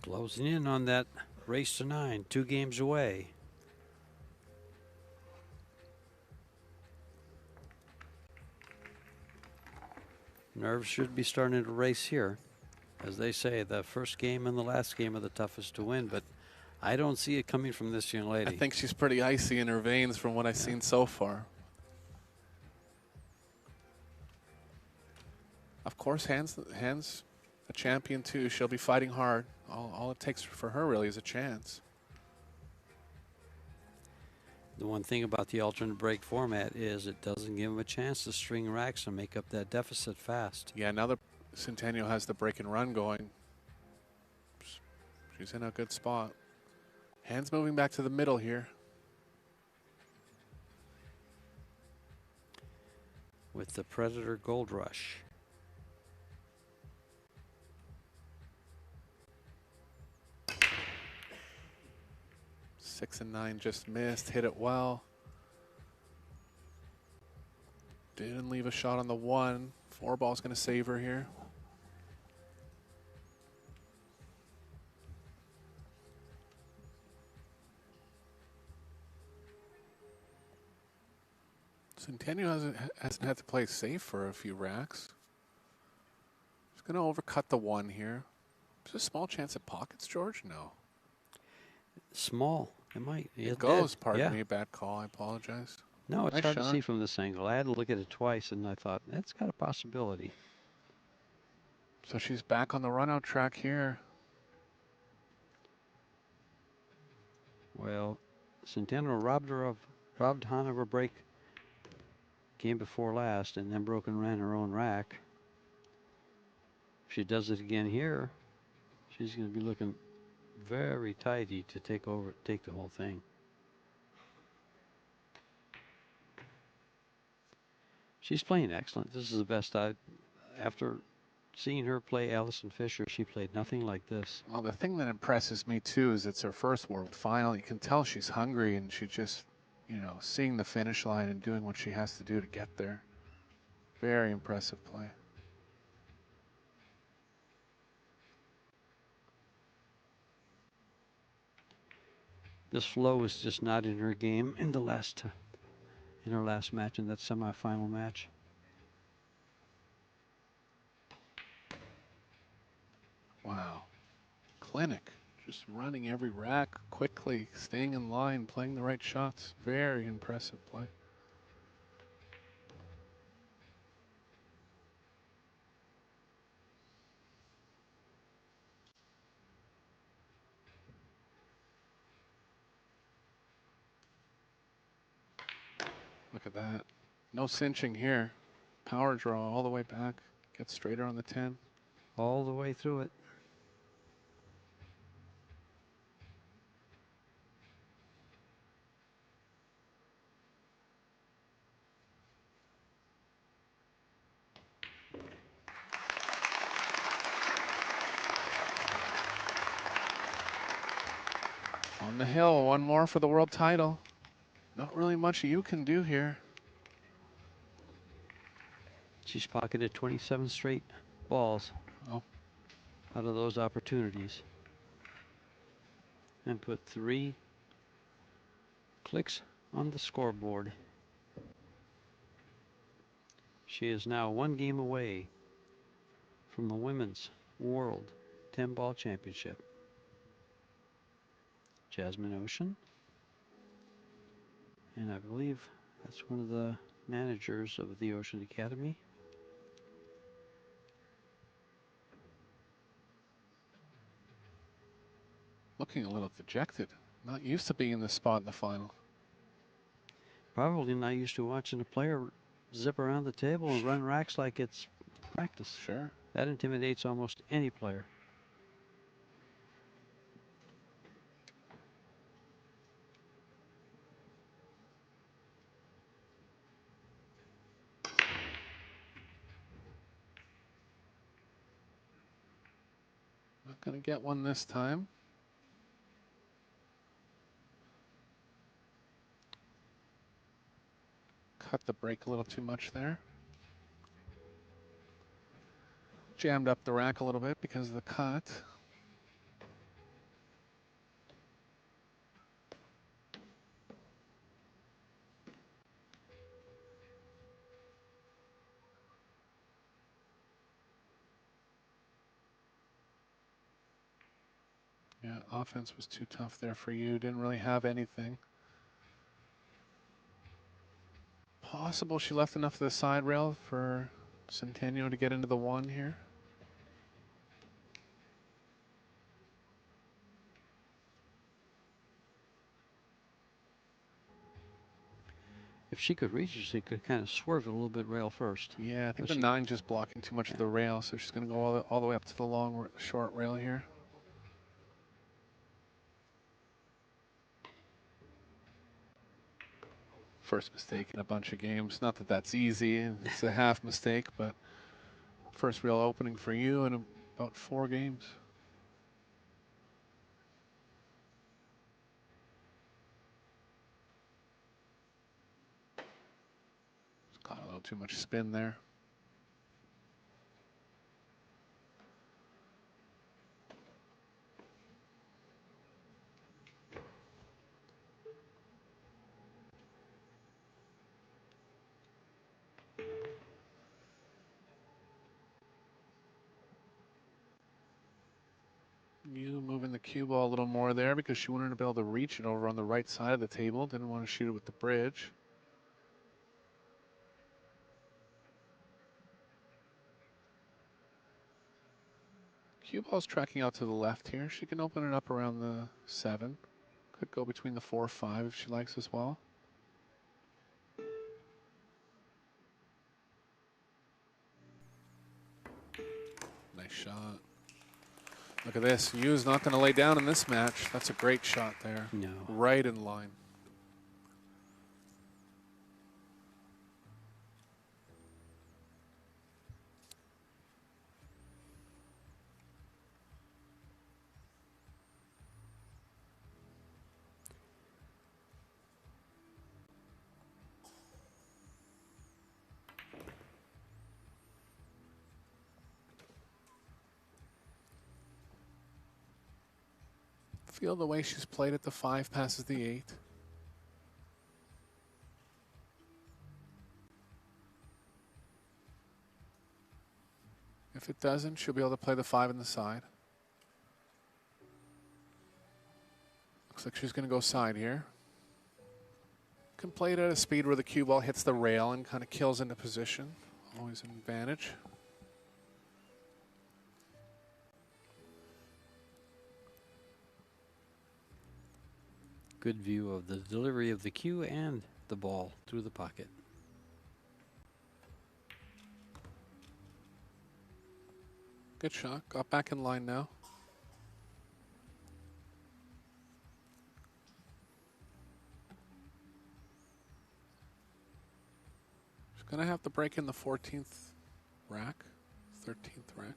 Closing in on that race to 9, 2 games away. Nerves should be starting to race here. As they say, the first game and the last game are the toughest to win, but I don't see it coming from this young lady.
I think she's pretty icy in her veins from what I've seen so far. Of course, Han's a champion too. She'll be fighting hard. All it takes for her really is a chance.
The one thing about the alternate break format is it doesn't give them a chance to string racks and make up that deficit fast.
Yeah, now that Centeno has the break and run going, she's in a good spot. Hands moving back to the middle here.
With the Predator Gold Rush.
Six and 9 just missed, hit it well. Didn't leave a shot on the 1. 4 ball's gonna save her here. Centeno hasn't had to play safe for a few racks. He's gonna overcut the 1 here. There's a small chance at pockets, George? No.
Small. It might.
It goes. Pardon me, bad call. I apologize.
No, it's
Nice
hard
shot.
to see from this angle. I had to look at it twice, and I thought, that's got a possibility.
So she's back on the run-out track here.
Well, Centeno robbed Hana of a break game before last, and then broke and ran her own rack. If she does it again here, she's going to be looking very tidy to take the whole thing. She's playing excellent. This is the best after seeing her play Allison Fisher, she played nothing like this.
Well, the thing that impresses me too is it's her first World Final. You can tell she's hungry, and she just, you know, seeing the finish line and doing what she has to do to get there. Very impressive play.
This flow was just not in her game in her last match, in that semifinal match.
Wow. Clinic. Just running every rack quickly, staying in line, playing the right shots. Very impressive play. Look at that. No cinching here. Power draw all the way back. Gets straighter on the 10.
All the way through it.
On the hill, one more for the world title. Not really much you can do here.
She's pocketed 27 straight balls
out
of those opportunities and put 3 clicks on the scoreboard. She is now 1 game away from the Women's World 10-ball championship. Jasmine Ocean, and I believe that's one of the managers of the Ocean Academy.
Looking a little dejected. Not used to being in this spot in the final.
Probably not used to watching a player zip around the table and run racks like it's practice.
Sure.
That intimidates almost any player.
Not going to get one this time. Cut the break a little too much there. Jammed up the rack a little bit because of the cut. Yeah, offense was too tough there for you. Didn't really have anything. Possible she left enough of the side rail for Centeno to get into the 1 here.
If she could reach it, she could kind of swerve it a little bit rail first.
Yeah, I think the 9 just blocking too much of the rail, so she's going to go all the way up to the long, short rail here. First mistake in a bunch of games. Not that that's easy, it's a half mistake, but first real opening for you in about 4 games. It's caught a little too much spin there. You moving the cue ball a little more there because she wanted to be able to reach it over on the right side of the table. Didn't want to shoot it with the bridge. Cue ball's tracking out to the left here. She can open it up around the 7. Could go between the 4 or 5 if she likes as well. Nice shot. Look at this. Yu's not going to lay down in this match. That's a great shot there.
No.
Right in line. Feel the way she's played at the 5 passes the 8. If it doesn't, she'll be able to play the 5 in the side. Looks like she's going to go side here. Can play it at a speed where the cue ball hits the rail and kind of kills into position. Always an advantage.
Good view of the delivery of the cue and the ball through the pocket.
Good shot. Got back in line now. She's going to have to break in the 14th rack. 13th rack.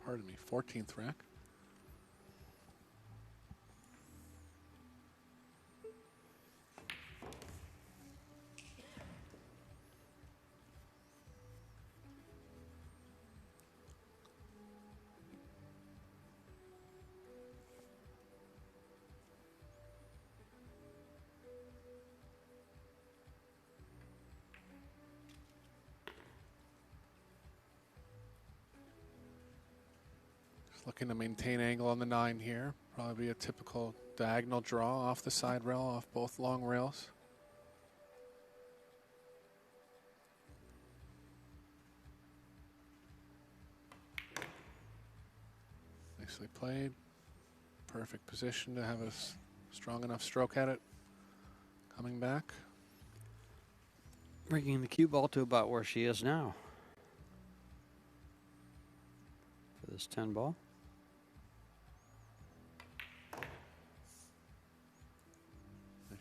Pardon me, 14th rack. Looking to maintain angle on the 9 here. Probably a typical diagonal draw off the side rail, off both long rails. Nicely played. Perfect position to have a strong enough stroke at it. Coming back.
Bringing the cue ball to about where she is now. For this 10 ball.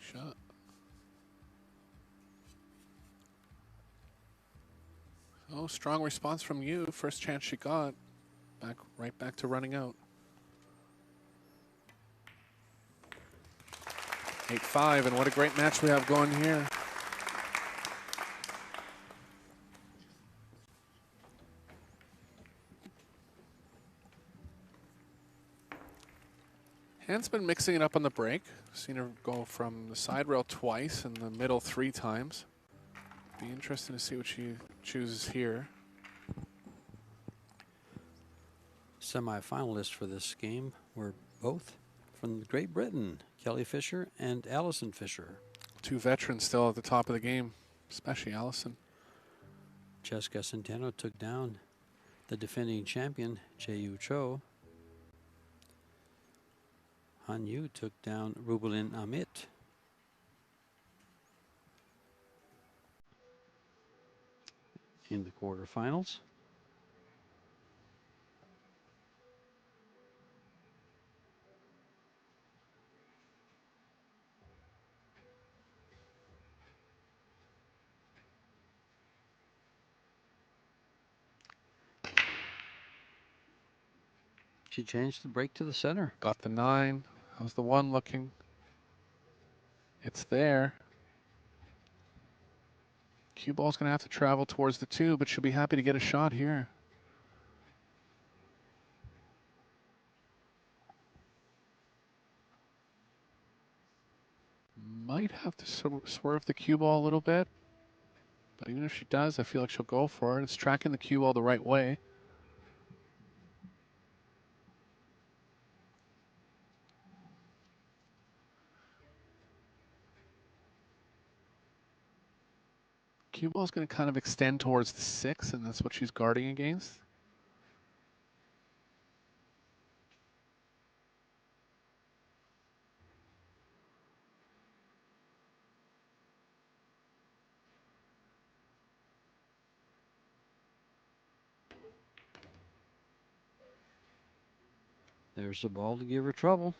Shot. Oh, strong response from you. First chance she got. Right back to running out. 8-5, and what a great match we have going here. Han's been mixing it up on the break. Seen her go from the side rail twice and the middle 3 times. Be interesting to see what she chooses here.
Semi-finalists for this game were both from Great Britain, Kelly Fisher and Allison Fisher.
2 veterans still at the top of the game, especially Allison.
Chezka Centeno took down the defending champion, Chaeyu Cho. Han Yu took down Rubelin Amit. In the quarterfinals. She changed the break to the center.
Got the 9. How's the 1 looking? It's there. Cue ball's going to have to travel towards the 2, but she'll be happy to get a shot here. Might have to swerve the cue ball a little bit. But even if she does, I feel like she'll go for it. It's tracking the cue ball the right way. Cue ball's going to kind of extend towards the 6, and that's what she's guarding against.
There's the ball to give her trouble.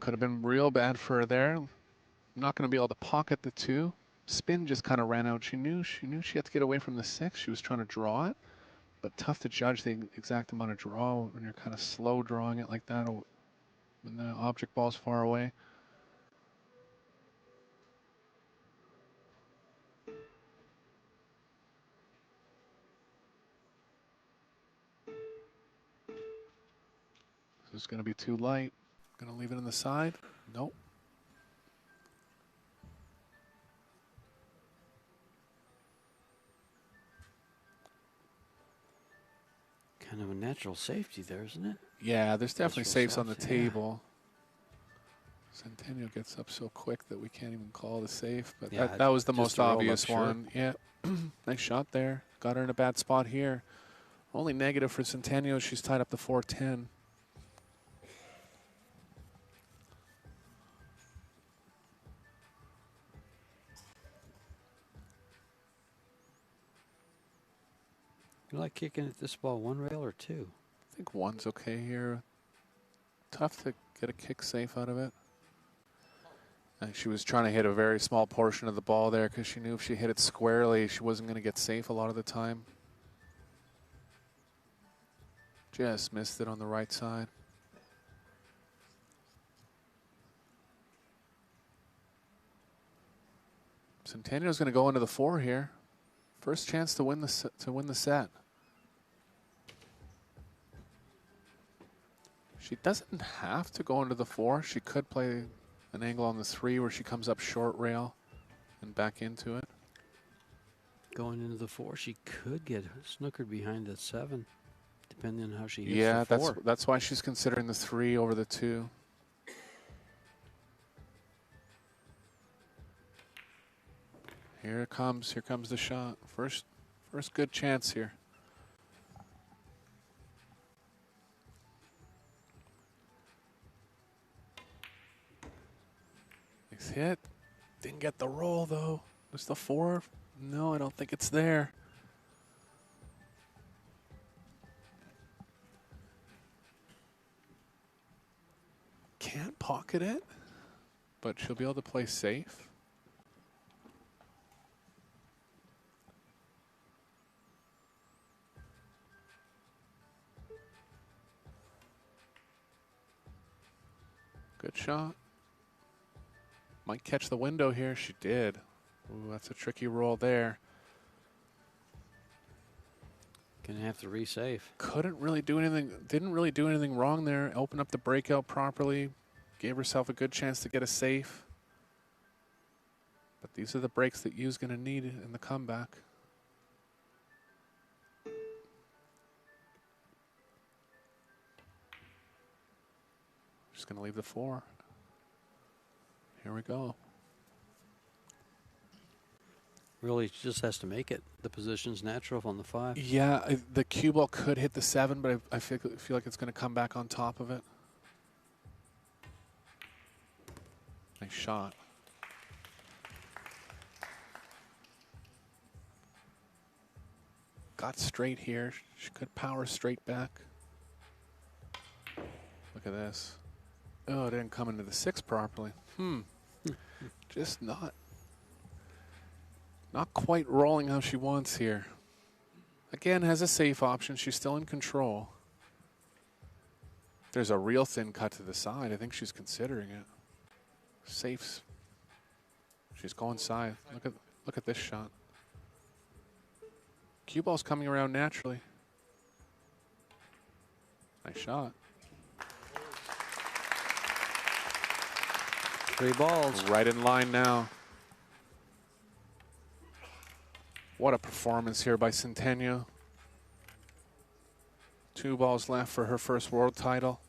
Could have been real bad for her there. Not going to be able to pocket the 2. Spin just kind of ran out. She knew she had to get away from the 6. She was trying to draw it, but tough to judge the exact amount of draw when you're kind of slow drawing it like that when the object ball's far away. This is going to be too light. Going to leave it on the side. Nope.
Kind of a natural safety there, isn't it?
Yeah, there's definitely
Natural
safes on the
stuff,
table. Centeno gets up so quick that we can't even call the safe, but
Yeah,
that was the
just
most
a roll-up,
obvious
sure.
one. Yeah, nice shot there. Got her in a bad spot here. Only negative for Centeno, she's tied up to 410.
You like kicking at this ball 1 rail or 2?
I think 1's okay here. Tough to get a kick safe out of it. And she was trying to hit a very small portion of the ball there because she knew if she hit it squarely, she wasn't going to get safe a lot of the time. Just missed it on the right side. Centeno's going to go into the 4 here. First chance to win the set. She doesn't have to go into the 4. She could play an angle on the 3 where she comes up short rail and back into it.
Going into the 4, she could get snookered behind the 7, depending on how she hits
Yeah,
the 4.
that's why she's considering the 3 over the 2. Here comes the shot. First good chance here. Nice hit. Didn't get the roll though. Just the 4. No, I don't think it's there. Can't pocket it, but she'll be able to play safe. Good shot. Might catch the window here. She did. Ooh, that's a tricky roll there.
Gonna have to resave.
Couldn't really do anything. Didn't really do anything wrong there. Opened up the breakout properly. Gave herself a good chance to get a safe. But these are the breaks that Yu's going to need in the comeback. Just going to leave the 4. Here we go.
Really just has to make it. The position's natural on the 5.
Yeah, the cue ball could hit the 7, but I feel like it's going to come back on top of it. Nice shot. Got straight here. She could power straight back. Look at this. Oh, it didn't come into the 6 properly. Just not quite rolling how she wants here. Again, has a safe option. She's still in control. There's a real thin cut to the side. I think she's considering it. Safes. She's going side. Look at this shot. Cue ball's coming around naturally. Nice shot.
3 balls.
Right in line now. What a performance here by Centeno. 2 balls left for her first world title.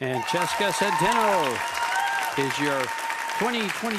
And Chezka Centeno is your 2020